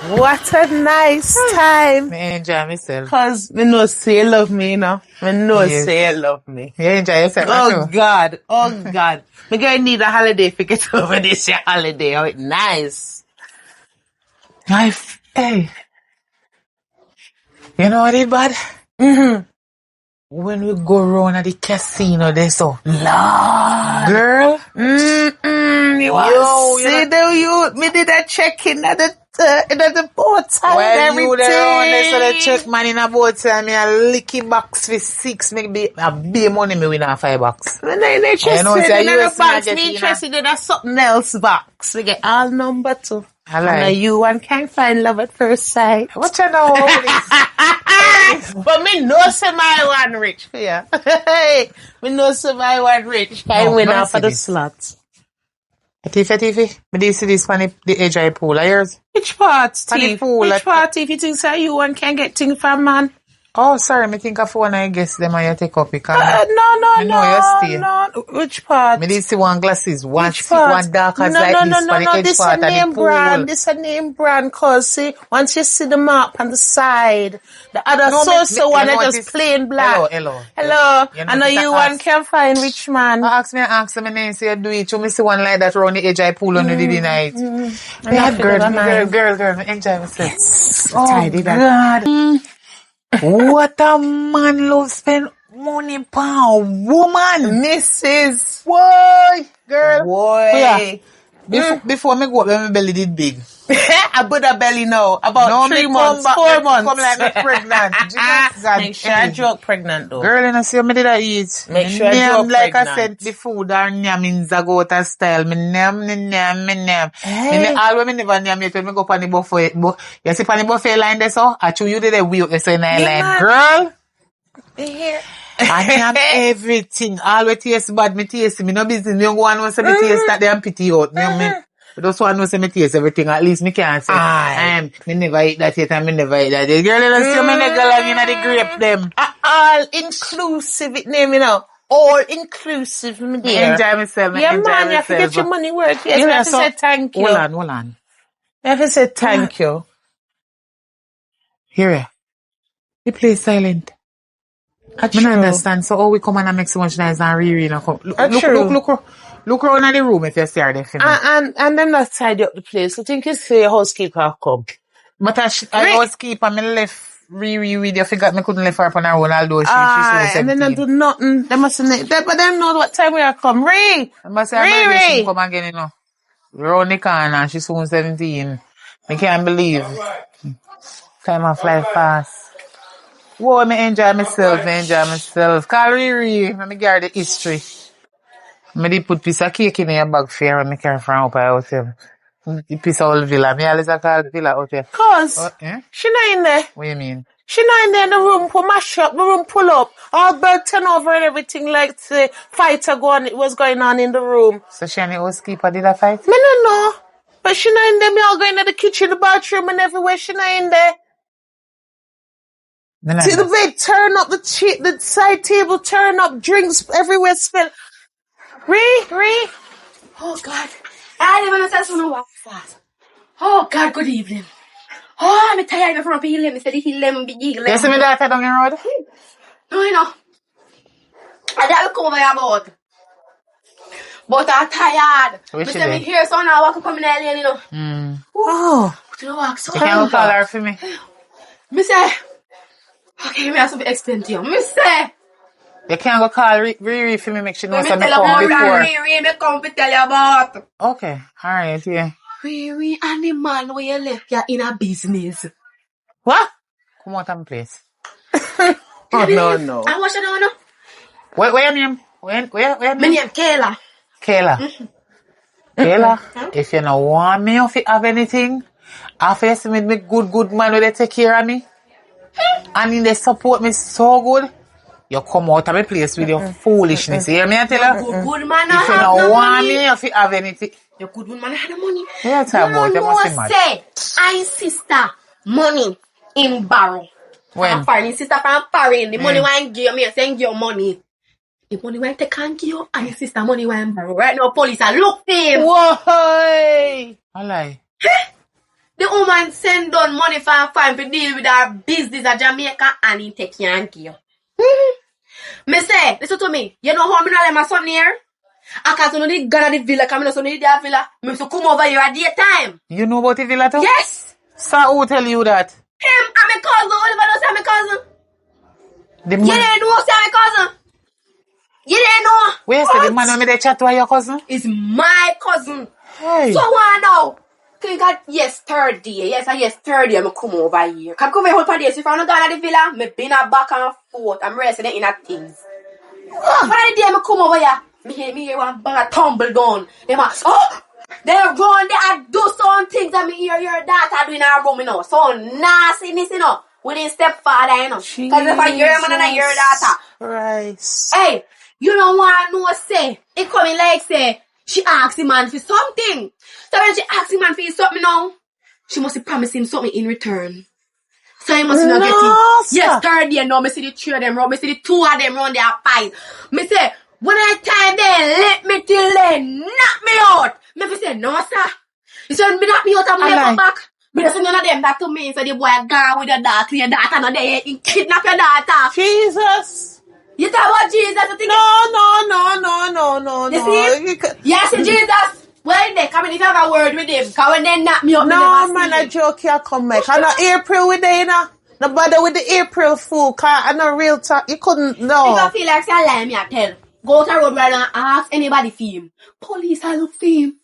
What a nice time. Me enjoy myself. Cause me know say you love me, you know. Me know Yes. say you love me. You enjoy yourself, Oh too? God, oh God. Me gonna need a holiday to get over this your holiday. Oh, it nice. Hey, you know what it bad? When we go round at the casino, they so Lord, girl. You want see the youth? Me did a check-in at the boat time and Well, everything. you there on there, so they check man in a boat and me a licky box for 6, maybe a big money me win a $5. Me not interested know, say in you a see I box. get Me in a- interested in a something else box. We get all number 2. I And like. you one can find love at first sight. What you know about this? But me know say my one rich. Yeah. Me know say my one rich. I No, win let me off see of the this. slots. Tiffy. Me do you see this on the edge of the pool of yours? Which part, Funny Steve? fool, Which like- part, if you think say you one can get things from man? Oh, sorry, me think of one I guess them and you take up because No, me know you stay. no. Which part? Me did see one glasses, one Which part? one dark as like this for the edge This a part of the name pool. brand. This a name brand. Cause see, once you see the mark on the side, the other No, so me- one you is know just this- plain black. Hello. Hello. You know I know this you a one ask. can find rich man. Ask my name, say you do it. You me see one like that around the edge of the pool on the day night. Enough Girl, never mind. girl, me enjoy myself. Yes. Oh, Tidy that. God. What a man love spend money per woman. Mrs. Boy, girl. Boy. Before me go up, my belly did big. I put a belly now. About No, 3 me months, come back, 4 me months. come like me pregnant. Jesus, God. Make sure I joke pregnant though. Girl, you know, see how me did I eat. Make Me sure I name do like I pregnant. said, the food are nyam in Zagota style. Me name. Hey. Me all when me never name it, when me go on the buffet. You see on the buffet line there, so? I chew you did a wheel, you say in Yeah, line. man. Girl, Here. I name everything. All we taste bad, me taste. Me no business. Me don't go and say me taste that they pity out. Me just want to say me taste everything. At least me can say, Aye. me never eat that yet and me never eat that yet. Girl, you don't see me nigga long in the grape them. All inclusive it name, you know. All inclusive, me Me dear. enjoy myself. Me Yeah, enjoy man, you have to myself. get your money worth. Yes, Yeah, you have to so- say thank you. Hold on. You have to say thank you. Here. The place silent. I don't understand. So how we come and make so much noise and Riri no come. Look around at the room if you see her there for me. And them not tidy up the place. I think it's the housekeeper come. But I was keep me left Riri with you. Forgot me couldn't leave her up on her own, although she was 17. And then I do nothing. They mustn't, but they know what time we are come. Ray! I must say, her birthday soon come again, you know. Round the corner, she's soon 17. I can't believe. Time I fly fast. Whoa, me enjoy myself. Call Riri, let me get her the history. Me did put piece of cake in your bag for her when me carry from up her hotel. The piece of old villa. Me always call villa hotel. Cause, she not in there. What you mean? She not in there in the room, pull mash up, the room pull up. All bird turn over and everything like the fight was going on in the room. So she and the housekeeper did a fight? Me no know. But she not in there, me all going to the kitchen, the bathroom and everywhere, she not in there. See the bed turn up, the side table turn up, drinks everywhere spill. Ree. Oh, God. I didn't want to say something about fast. Oh, God, good evening. Oh, I'm tired from up here. Me said the hill them big eagle. You see me daughter down the road? No, you know. I don't come over your boat. But I'm tired. Which Me she say me did? hear someone walk up on the lane, you know. Oh. But you know walk so You can't go call her for me. Me say, okay, me have to explain to you. Me say, You can't go call Riri for me, make she know me something tell you come about before. Riri, me come to tell you about. Okay, alright, yeah. Riri and the man where you left you in a business. What? Come out of my place. No. I watch it now, no? Where your name? Where your My name? name Kayla. Kayla. Kayla, if you don't want me to have anything, after you see me good man where they take care of me, and they support me so good, you come out of my place with your foolishness. You hear me? I tell you? Good man, If you I have don't no want money. me to have anything, Your good man, I have the money. yeah, talk about you must be mad. Say, I sister money in borrow. When? Foreign sister from foreign. The money why give me, saying your money. The money why take and give you, and the sister money why borrow. Right now, police are look for him. Whoa. I lie. The woman send down money for her fine to deal with her business at Jamaica and he take Yankee. Me say, listen to me. You know how me not let my son here? I can't only go to the villa, come in the villa. Me to come over here at daytime. You know about the villa too? Yes! Sir, who tell you that? Him, I'm a cousin. Oliver knows I'm a cousin. The You man. didn't know I'm a cousin. You didn't know. Where say the man when me dey chat to your cousin? It's my cousin. Hey. So I know. Think that yes, third day. Yes, and yes, third day, I'm come over here. Come over here whole day. So if I'm not going to the villa, me been a back and forth. I'm resting in a things. When the day I come over here, me hear one bag of tumble down. They must, they run, they do some things and me hear your daughter doing her room, you know. So nastiness, you know. With his stepfather, you know. Because if I hear man and I hear daughter. Christ. Hey, you don't want to know, say. It coming like, say, she asks him man for something. So when she asks him man for something now, she must promise him something in return. So he must not get it. Yes, third day now, me see the three of them run, me see the two of them run their fight. Me say, when I time they let me till they knock me out. Me say, no sir. You said me knock me out and me come back. Me just say none of them that to me. So the boy gone with your daughter no there. He kidnap your daughter. Jesus. You talk about Jesus, you think No. You see? Yes, Jesus. Well, they come in if you have a word with him. Because when they knock me up, No, man, a joke you come back. I know April with you, know. No bother with the April fool, cause I know real talk. You couldn't know. If you feel like say lie, me I tell. Go to the road right now and ask anybody for him. Police, I look for him.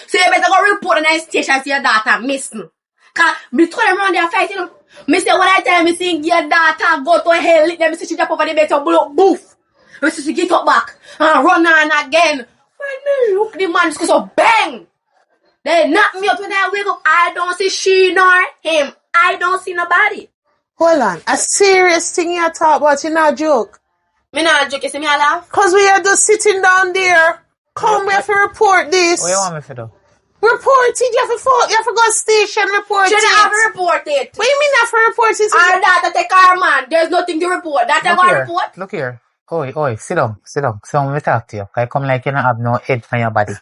So you better go report on the station to your daughter missing. Cause me told them around there fighting. You know? Me say when I tell me see your daughter go to hell, let them see she jump over the bed to blow boof. Me see she get up back and run on again. When me look the man just go so bang. They knock me up when I wake up. I don't see she nor him. I don't see nobody. Hold on. A serious thing you talk about, you not joke. Me not joke, you see me a laugh? Cause we are just sitting down there. Come, we have to report this. What you want me to do? Report it. You have to go station, report Should it. I have to report it? What do you mean have to report it? Our daughter take our man. There's nothing to report. That I want to report. Look here. Oi, sit down. So when we talk to you, I come like you don't have no head for your body.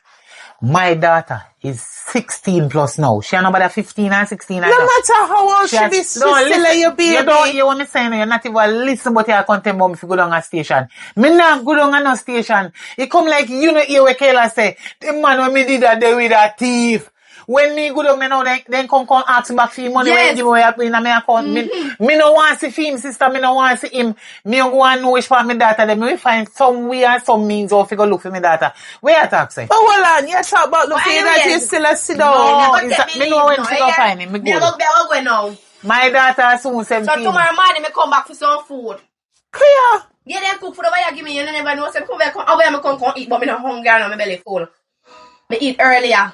My daughter is 16 plus now. She ain't about 15 and 16. No matter how old she is, still your baby. You don't hear what me saying. You're not even listen but you can't tell me if you go down a station. Me not go down a no station. It come like you know hear what Kayla say. The man when me did that they with a thief. When me go down, me know then come ask me back for him money when you give me up in my account. Me no want to see him, sister. Me no want to see him. Me don't want to know which part my daughter. Then me find some way and some means or figure look for my daughter. Where you talk say? But hold on, you talk about looking that you still a sit down. No, me know when to go find him. Me go now. My daughter soon 17. So tomorrow morning, me come back for some food. Clear. Yeah, them cook food over here, give me. You never know. Say, come back, over here, me come eat, but me not hungry and my belly full. Me eat earlier.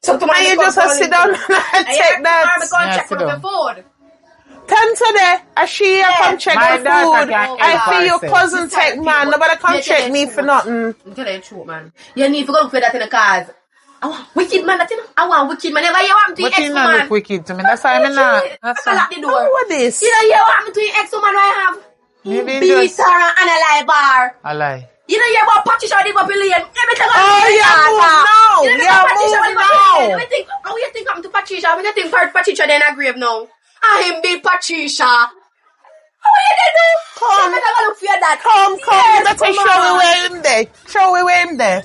So tomorrow, you just sit down and check that. Tomorrow, me come check for the food. Come today, I see you come check the food. I feel your cousin take man. Nobody come check me for nothing. I'm telling you the truth, man. You need to go look for that in the cars. I want wicked man, that you know. I want wicked man. Never you want me to your ex woman. But you look wicked to me. That's why I'm not. That's why I lock the door. Oh, what this? You know you want me to your ex woman I have. Beat her and a lie bar. A lie. You know you about Patricia the Babylon. Oh, yeah, move now. Let me think. How you think I'm to Patricia? When you think Patricia then a grave now. I him beat Patricia. How you did it? Come. You better go look for your dad. Come. You better show me where him there. Show me where him there.